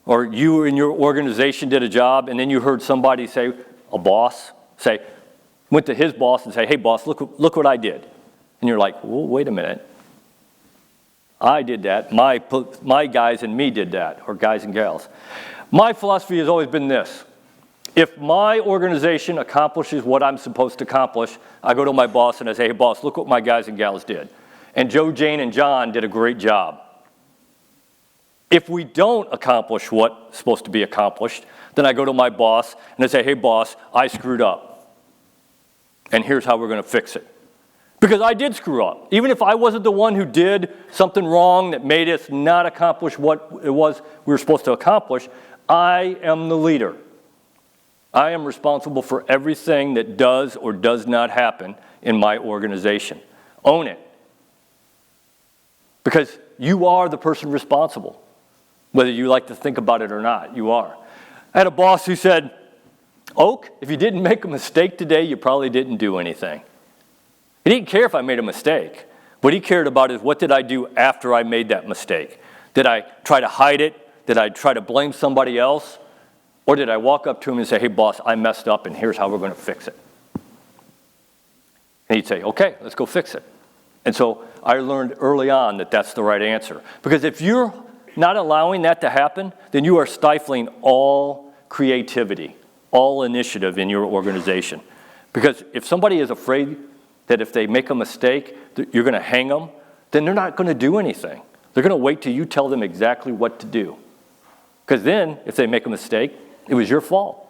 or you in your organization did a job, and then you heard somebody say, a boss, went to his boss and say, hey boss, look what I did. And you're like, well, wait a minute. I did that. My guys and me did that, or guys and gals. My philosophy has always been this. If my organization accomplishes what I'm supposed to accomplish, I go to my boss and I say, hey boss, look what my guys and gals did. And Joe, Jane, and John did a great job. If we don't accomplish what's supposed to be accomplished, then I go to my boss and I say, hey boss, I screwed up. And here's how we're going to fix it. Because I did screw up. Even if I wasn't the one who did something wrong that made us not accomplish what it was we were supposed to accomplish, I am the leader. I am responsible for everything that does or does not happen in my organization. Own it. Because you are the person responsible. Whether you like to think about it or not, you are. I had a boss who said, Oak, if you didn't make a mistake today, you probably didn't do anything. He didn't care if I made a mistake. What he cared about is, what did I do after I made that mistake? Did I try to hide it? Did I try to blame somebody else? Or did I walk up to him and say, hey boss, I messed up and here's how we're going to fix it? And he'd say, okay, let's go fix it. And so I learned early on that that's the right answer. Because if you're not allowing that to happen, then you are stifling all creativity, all initiative in your organization. Because if somebody is afraid that if they make a mistake, that you're going to hang them, then they're not going to do anything. They're going to wait till you tell them exactly what to do. Because then, if they make a mistake, it was your fault.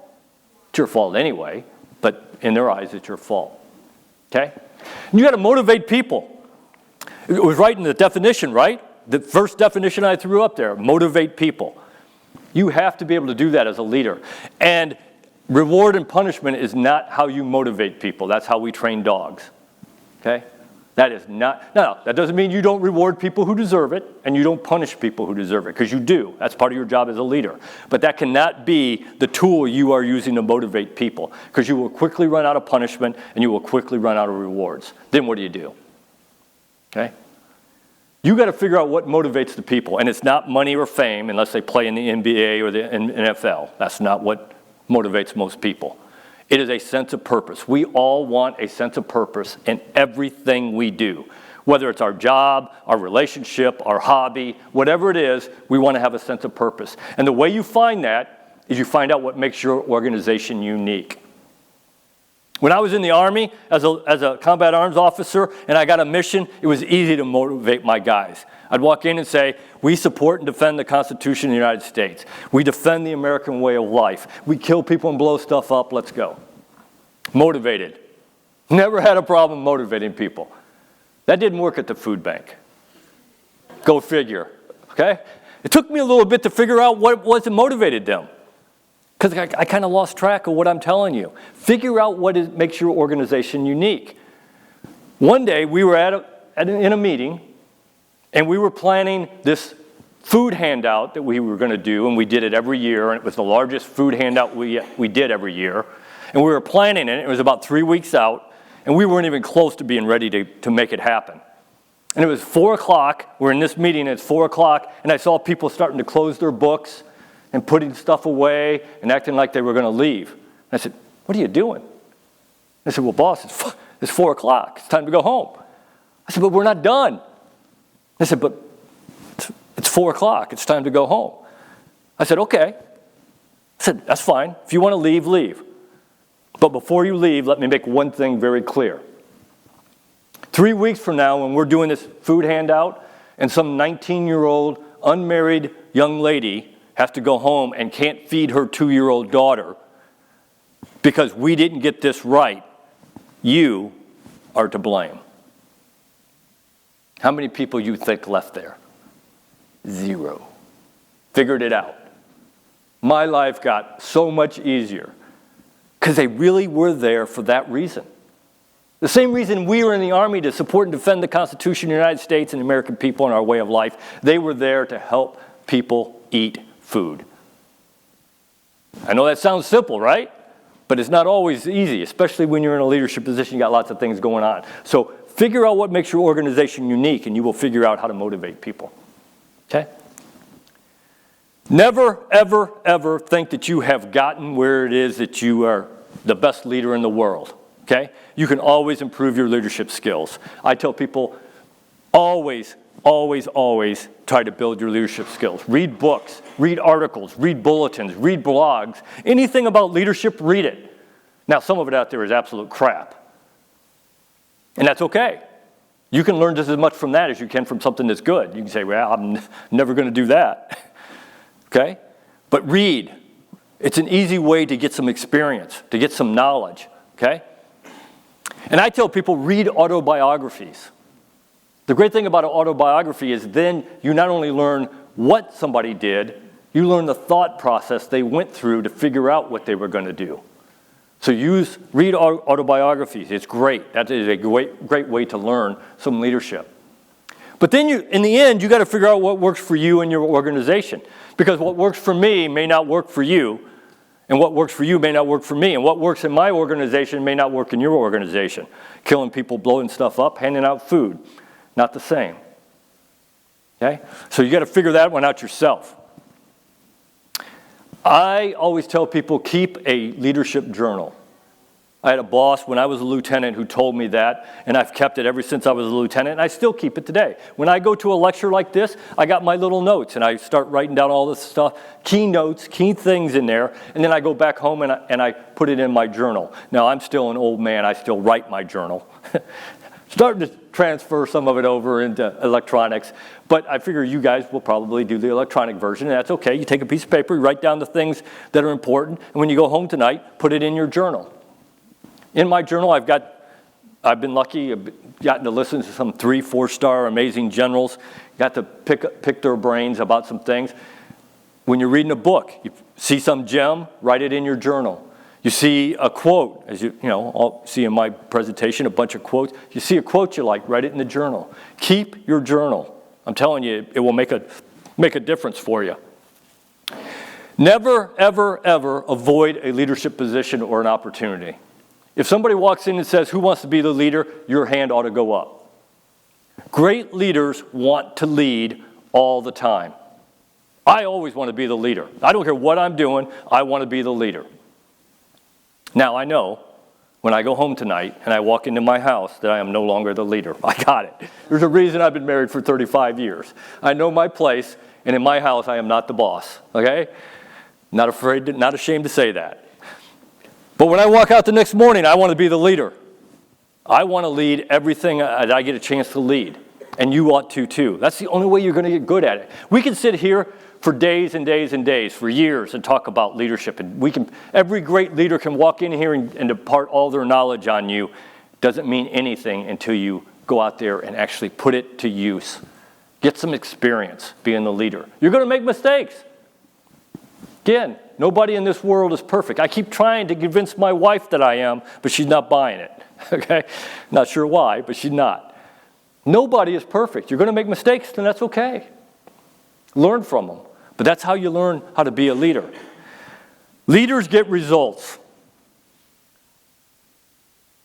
It's your fault anyway, but in their eyes, it's your fault. Okay? And you got to motivate people. It was right in the definition, right? The first definition I threw up there, motivate people. You have to be able to do that as a leader. And reward and punishment is not how you motivate people. That's how we train dogs, okay? That is not, no, that doesn't mean you don't reward people who deserve it and you don't punish people who deserve it, because you do. That's part of your job as a leader. But that cannot be the tool you are using to motivate people, because you will quickly run out of punishment and you will quickly run out of rewards. Then what do? Okay? You got to figure out what motivates the people, and it's not money or fame unless they play in the NBA or the NFL. That's not what motivates most people. It is a sense of purpose. We all want a sense of purpose in everything we do. Whether it's our job, our relationship, our hobby, whatever it is, we want to have a sense of purpose. And the way you find that is you find out what makes your organization unique. When I was in the Army as a combat arms officer and I got a mission, it was easy to motivate my guys. I'd walk in and say, we support and defend the Constitution of the United States. We defend the American way of life. We kill people and blow stuff up. Let's go. Motivated. Never had a problem motivating people. That didn't work at the food bank. Go figure. Okay? It took me a little bit to figure out what was it motivated them. Because I kind of lost track of what I'm telling you. Figure out what makes your organization unique. One day we were in a meeting, and we were planning this food handout that we were going to do, and we did it every year, and it was the largest food handout we did every year. And we were planning it. It was about 3 weeks out, and we weren't even close to being ready to make it happen. And it was 4 o'clock. We're in this meeting, and it's 4 o'clock, and I saw people starting to close their books and putting stuff away and acting like they were going to leave. And I said, what are you doing? I said, well, boss, it's 4 o'clock. It's time to go home. I said, but we're not done. I said, but it's 4 o'clock. It's time to go home. I said, okay. I said, that's fine. If you want to leave, leave. But before you leave, let me make one thing very clear. 3 weeks from now, when we're doing this food handout, and some 19-year-old unmarried young lady has to go home and can't feed her 2-year-old daughter because we didn't get this right, you are to blame. How many people you think left there? 0. Figured it out. My life got so much easier because they really were there for that reason. The same reason we were in the Army, to support and defend the Constitution of the United States and the American people and our way of life. They were there to help people eat food. I know that sounds simple, right? But it's not always easy, especially when you're in a leadership position. You got lots of things going on. So figure out what makes your organization unique, and you will figure out how to motivate people. Okay? Never, ever, ever think that you have gotten where it is that you are the best leader in the world. Okay? You can always improve your leadership skills. I tell people, always try to build your leadership skills. Read books, read articles, read bulletins, read blogs. Anything about leadership, read it. Now, some of it out there is absolute crap. And that's okay. You can learn just as much from that as you can from something that's good. You can say, well, I'm never going to do that. Okay? But read. It's an easy way to get some experience, to get some knowledge. Okay? And I tell people, read autobiographies. The great thing about an autobiography is then you not only learn what somebody did, you learn the thought process they went through to figure out what they were going to do. So read autobiographies. It's great. That is a great way to learn some leadership. But then in the end, you got to figure out what works for you and your organization. Because what works for me may not work for you, and what works for you may not work for me, and what works in my organization may not work in your organization. Killing people, blowing stuff up, handing out food. Not the same. Okay? So you got to figure that one out yourself. I always tell people, keep a leadership journal. I had a boss when I was a lieutenant who told me that, and I've kept it ever since I was a lieutenant, and I still keep it today. When I go to a lecture like this, I got my little notes, and I start writing down all this stuff, key notes, key things in there, and then I go back home and I put it in my journal. Now, I'm still an old man. I still write my journal. Starting to transfer some of it over into electronics, but I figure you guys will probably do the electronic version, and that's okay. You take a piece of paper, you write down the things that are important, and when you go home tonight, put it in your journal. In my journal, I've got I've been lucky, I've gotten to listen to some 3, 4-star amazing generals, got to pick their brains about some things. When you're reading a book, you see some gem, write it in your journal. You see a quote, as you know, I'll see in my presentation a bunch of quotes. You see a quote you like, write it in the journal. Keep your journal. I'm telling you, it will make a difference for you. Never, ever, ever avoid a leadership position or an opportunity. If somebody walks in and says, who wants to be the leader, your hand ought to go up. Great leaders want to lead all the time. I always want to be the leader. I don't care what I'm doing, I want to be the leader. Now, I know when I go home tonight and I walk into my house that I am no longer the leader. I got it. There's a reason I've been married for 35 years. I know my place, and in my house, I am not the boss, okay? Not ashamed to say that. But when I walk out the next morning, I want to be the leader. I want to lead everything that I get a chance to lead, and you ought to too. That's the only way you're going to get good at it. We can sit here for days and days and days, for years, and talk about leadership. And every great leader can walk in here and impart all their knowledge on you. Doesn't mean anything until you go out there and actually put it to use. Get some experience being the leader. You're going to make mistakes. Again, nobody in this world is perfect. I keep trying to convince my wife that I am, but she's not buying it. Okay? Not sure why, but she's not. Nobody is perfect. You're going to make mistakes, then that's okay. Learn from them. But that's how you learn how to be a leader. Leaders get results.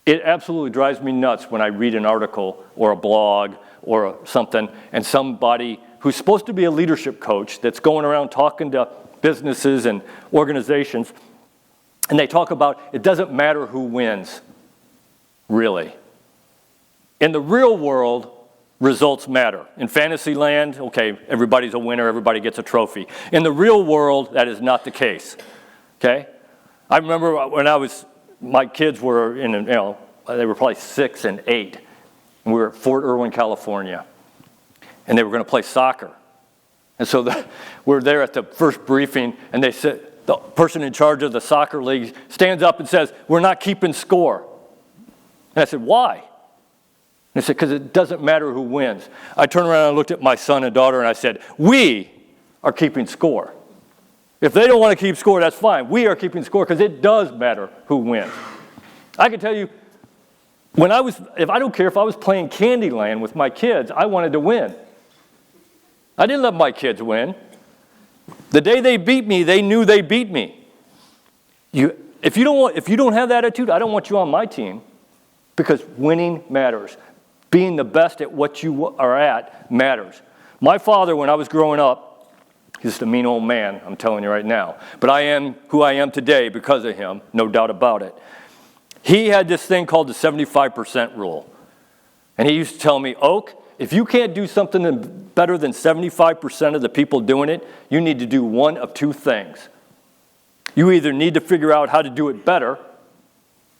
It absolutely drives me nuts when I read an article or a blog or something, and somebody who's supposed to be a leadership coach that's going around talking to businesses and organizations, and they talk about it doesn't matter who wins, really. In the real world, results matter. In fantasy land, okay, everybody's a winner, everybody gets a trophy. In the real world, that is not the case, okay? I remember when my kids were they were probably 6 and 8, and we were at Fort Irwin, California, and they were going to play soccer. And so we're there at the first briefing, and they said, the person in charge of the soccer league stands up and says, we're not keeping score. And I said, why? And I said, because it doesn't matter who wins. I turned around and looked at my son and daughter, and I said, we are keeping score. If they don't want to keep score, that's fine. We are keeping score because it does matter who wins. I can tell you, I don't care if I was playing Candyland with my kids, I wanted to win. I didn't let my kids win. The day they beat me, they knew they beat me. If you don't have that attitude, I don't want you on my team, because winning matters. Being the best at what you are at matters. My father, when I was growing up, he's just a mean old man, I'm telling you right now. But I am who I am today because of him, no doubt about it. He had this thing called the 75% rule. And he used to tell me, Oak, if you can't do something better than 75% of the people doing it, you need to do one of two things. You either need to figure out how to do it better,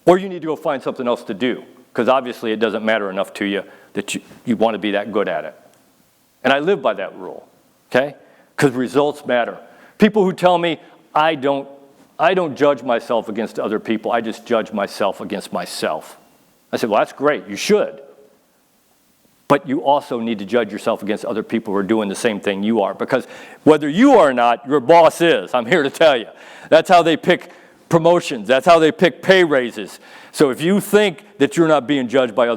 or you need to go find something else to do. Because obviously it doesn't matter enough to you that you want to be that good at it. And I live by that rule, okay? Because results matter. People who tell me, I don't judge myself against other people, I just judge myself against myself. I said, well, that's great, you should. But you also need to judge yourself against other people who are doing the same thing you are. Because whether you are or not, your boss is, I'm here to tell you. That's how they pick promotions. That's how they pick pay raises. So if you think that you're not being judged by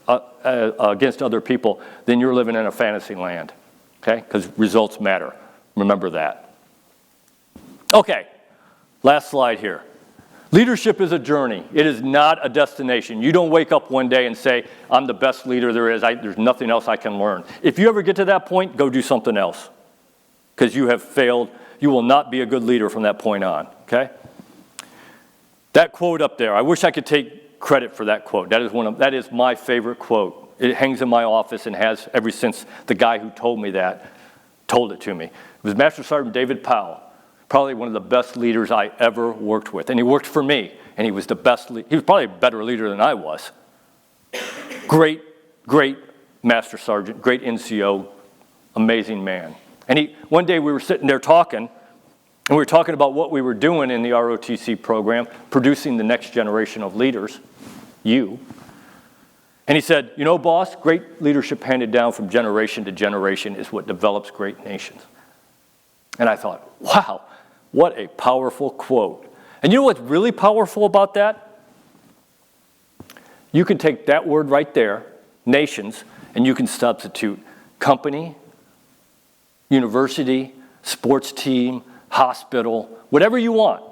against other people, then you're living in a fantasy land, okay? Because results matter. Remember that. Okay, last slide here. Leadership is a journey. It is not a destination. You don't wake up one day and say, I'm the best leader there is. There's nothing else I can learn. If you ever get to that point, go do something else. Because you have failed. You will not be a good leader from that point on, okay? That quote up there, I wish I could take credit for that quote. That is my favorite quote. It hangs in my office and has ever since the guy who told me that told it to me. It was Master Sergeant David Powell, probably one of the best leaders I ever worked with. And he worked for me, and he was the best he was probably a better leader than I was. Great Master Sergeant, great NCO, amazing man. And one day we were sitting there talking, and we were talking about what we were doing in the ROTC program, producing the next generation of leaders, you. And he said, you know, boss, great leadership handed down from generation to generation is what develops great nations. And I thought, wow, what a powerful quote. And you know what's really powerful about that? You can take that word right there, nations, and you can substitute company, university, sports team, hospital, whatever you want.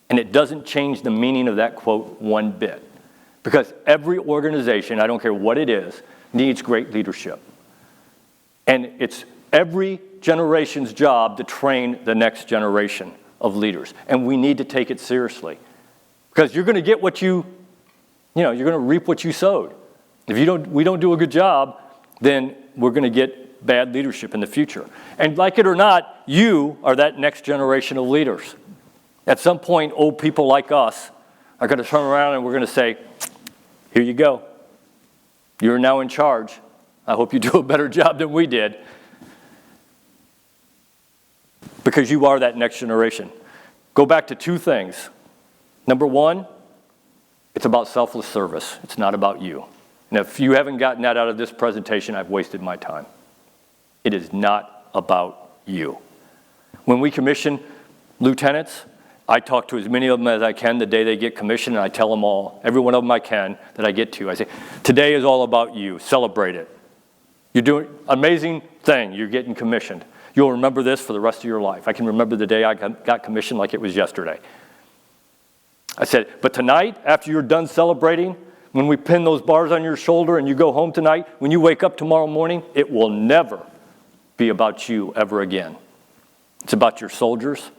And it doesn't change the meaning of that quote one bit. Because every organization, I don't care what it is, needs great leadership. And it's every generation's job to train the next generation of leaders. And we need to take it seriously. Because you're going to get what you're going to reap what you sowed. If we don't do a good job, then we're going to get bad leadership in the future. And like it or not, you are that next generation of leaders. At some point, old people like us are going to turn around and we're going to say, here you go. You're now in charge. I hope you do a better job than we did. Because you are that next generation. Go back to two things. Number one, it's about selfless service. It's not about you. And if you haven't gotten that out of this presentation, I've wasted my time. It is not about you. When we commission lieutenants, I talk to as many of them as I can the day they get commissioned, and I tell them all, every one of them I can that I get to. I say, today is all about you. Celebrate it. You're doing an amazing thing. You're getting commissioned. You'll remember this for the rest of your life. I can remember the day I got commissioned like it was yesterday. I said, but tonight, after you're done celebrating, when we pin those bars on your shoulder and you go home tonight, when you wake up tomorrow morning, it will never be about you ever again. It's about your soldiers.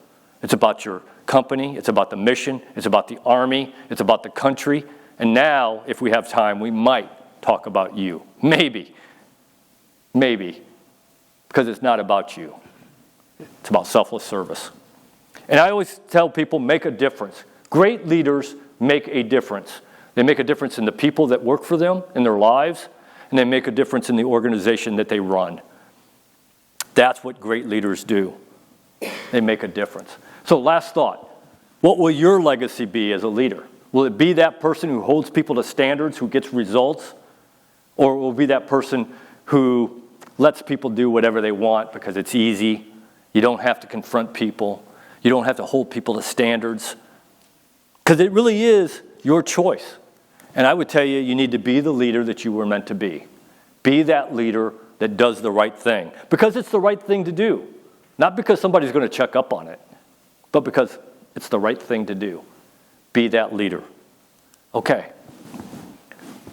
It's about your company. It's about the mission. It's about the Army. It's about the country. And now, if we have time, we might talk about you. Maybe. Because it's not about you. It's about selfless service. And I always tell people, make a difference. Great leaders make a difference. They make a difference in the people that work for them, in their lives, and they make a difference in the organization that they run. That's what great leaders do. They make a difference. So last thought, what will your legacy be as a leader? Will it be that person who holds people to standards, who gets results? Or will it be that person who lets people do whatever they want because it's easy? You don't have to confront people. You don't have to hold people to standards. Because it really is your choice. And I would tell you, you need to be the leader that you were meant to be. Be that leader that does the right thing. Because it's the right thing to do. Not because somebody's going to check up on it, but because it's the right thing to do. Be that leader. Okay.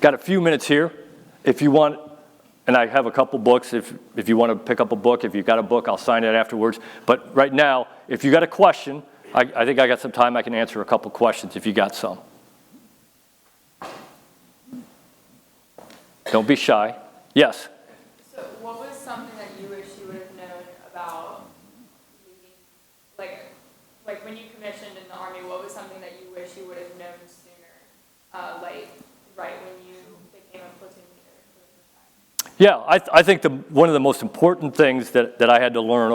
Got a few minutes here. If you want, and I have a couple books, if you want to pick up a book, if you've got a book, I'll sign it afterwards. But right now, if you got a question, I think I got some time, I can answer a couple questions if you got some. Don't be shy. Yes? So what was something that you wish you would have known about leading, like when you commissioned in the Army, what was something that you wish you would have known sooner, like right when you became a platoon leader? Yeah, I think one of the most important things that I had to learn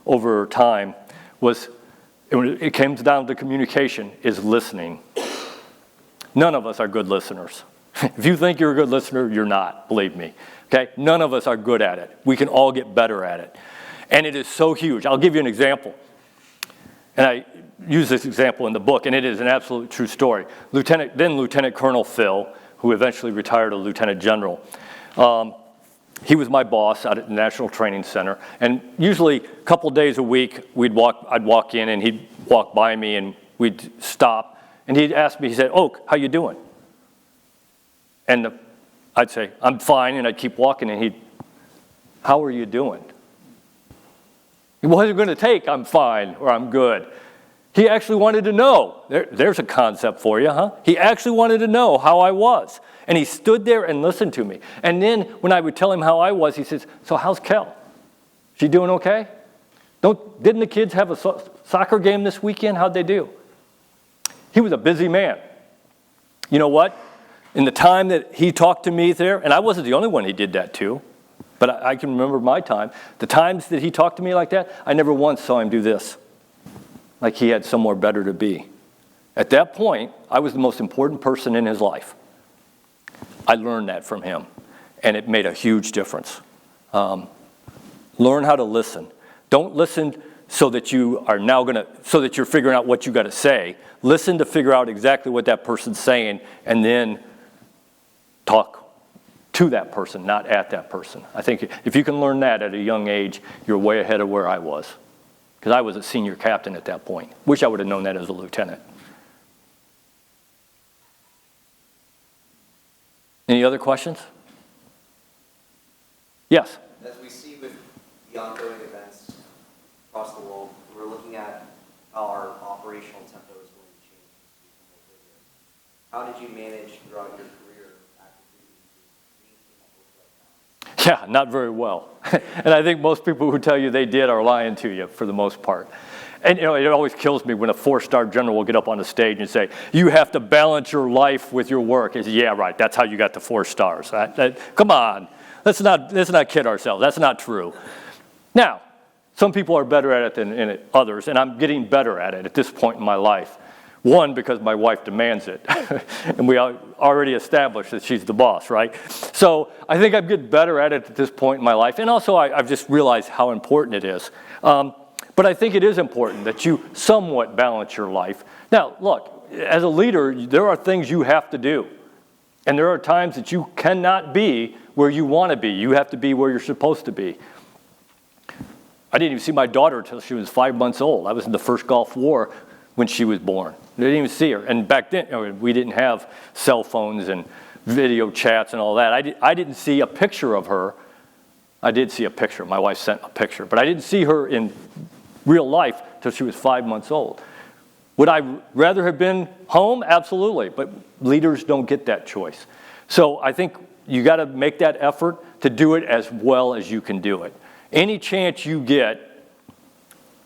over time was, it comes down to communication, is listening. None of us are good listeners. If you think you're a good listener, you're not, believe me. Okay? None of us are good at it. We can all get better at it. And it is so huge. I'll give you an example. And I use this example in the book, and it is an absolute true story. Lieutenant Colonel Phil, who eventually retired to Lieutenant General, he was my boss out at the National Training Center. And usually a couple days a week, I'd walk in, and he'd walk by me, and we'd stop. And he'd ask me, he said, "Oak, how you doing?" And I'd say, "I'm fine," and I'd keep walking, and "How are you doing?" He wasn't going to take, "I'm fine," or "I'm good." He actually wanted to know. There's a concept for you, huh? He actually wanted to know how I was. And he stood there and listened to me. And then when I would tell him how I was, he says, "So how's Kel? She doing okay? Didn't the kids have a soccer game this weekend? How'd they do?" He was a busy man. You know what? In the time that he talked to me there, and I wasn't the only one he did that to, but I can remember my time. The times that he talked to me like that, I never once saw him do this, like he had somewhere better to be. At that point, I was the most important person in his life. I learned that from him, and it made a huge difference. Learn how to listen. Don't listen so that you are now so that you're figuring out what you got to say. Listen to figure out exactly what that person's saying, and then talk to that person, not at that person. I think if you can learn that at a young age, you're way ahead of where I was. Because I was a senior captain at that point. Wish I would have known that as a lieutenant. Any other questions? Yes? As we see with the ongoing events across the world, we're looking at how our operational tempo is going to change. How did you manage throughout your career active duty to maintain that work-life balance? Yeah, not very well. And I think most people who tell you they did are lying to you for the most part. And you know, it always kills me when a 4-star general will get up on the stage and say, you have to balance your life with your work. I say, yeah, right, that's how you got the 4 stars. Come on, let's not kid ourselves. That's not true. Now, some people are better at it than others, and I'm getting better at it at this point in my life. One, because my wife demands it, and we already established that she's the boss, right? So I think I'm getting better at it at this point in my life, and also I've just realized how important it is. But I think it is important that you somewhat balance your life. Now, look, as a leader, there are things you have to do, and there are times that you cannot be where you want to be. You have to be where you're supposed to be. I didn't even see my daughter until she was 5 months old. I was in the first Gulf War when she was born. I didn't even see her. And back then, we didn't have cell phones and video chats and all that. I didn't see a picture of her. I did see a picture. My wife sent a picture. But I didn't see her in real life till she was 5 months old. Would I rather have been home? Absolutely. But leaders don't get that choice. So I think you got to make that effort to do it as well as you can do it. Any chance you get,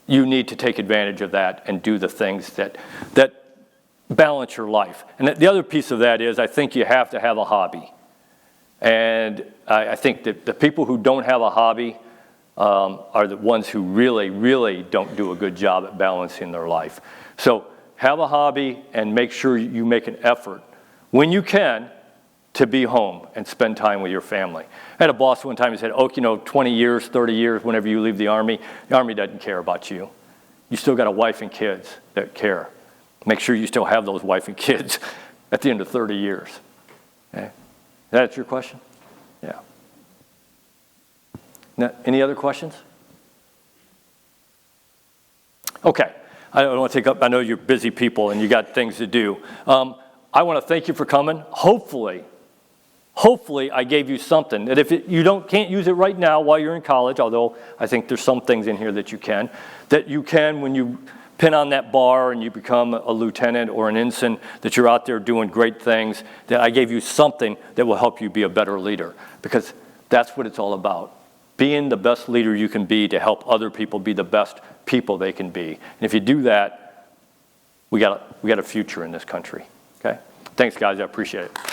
you need to take advantage of that and do the things that balance your life. And the other piece of that is I think you have to have a hobby. And I think that the people who don't have a hobby are the ones who really, really don't do a good job at balancing their life. So have a hobby and make sure you make an effort when you can to be home and spend time with your family. I had a boss one time who said, 20 years, 30 years, whenever you leave the Army doesn't care about you. You still got a wife and kids that care. Make sure you still have those wife and kids at the end of 30 years. Okay? That's your question? Yeah. Now, any other questions? Okay. I don't want to take up, I know you're busy people and you got things to do. I want to thank you for coming. Hopefully I gave you something that if you can't use it right now while you're in college, although I think there's some things in here that you can when you pin on that bar and you become a lieutenant or an ensign, that you're out there doing great things, that I gave you something that will help you be a better leader, because that's what it's all about. Being the best leader you can be to help other people be the best people they can be. And if you do that, we got a future in this country. Okay? Thanks, guys. I appreciate it.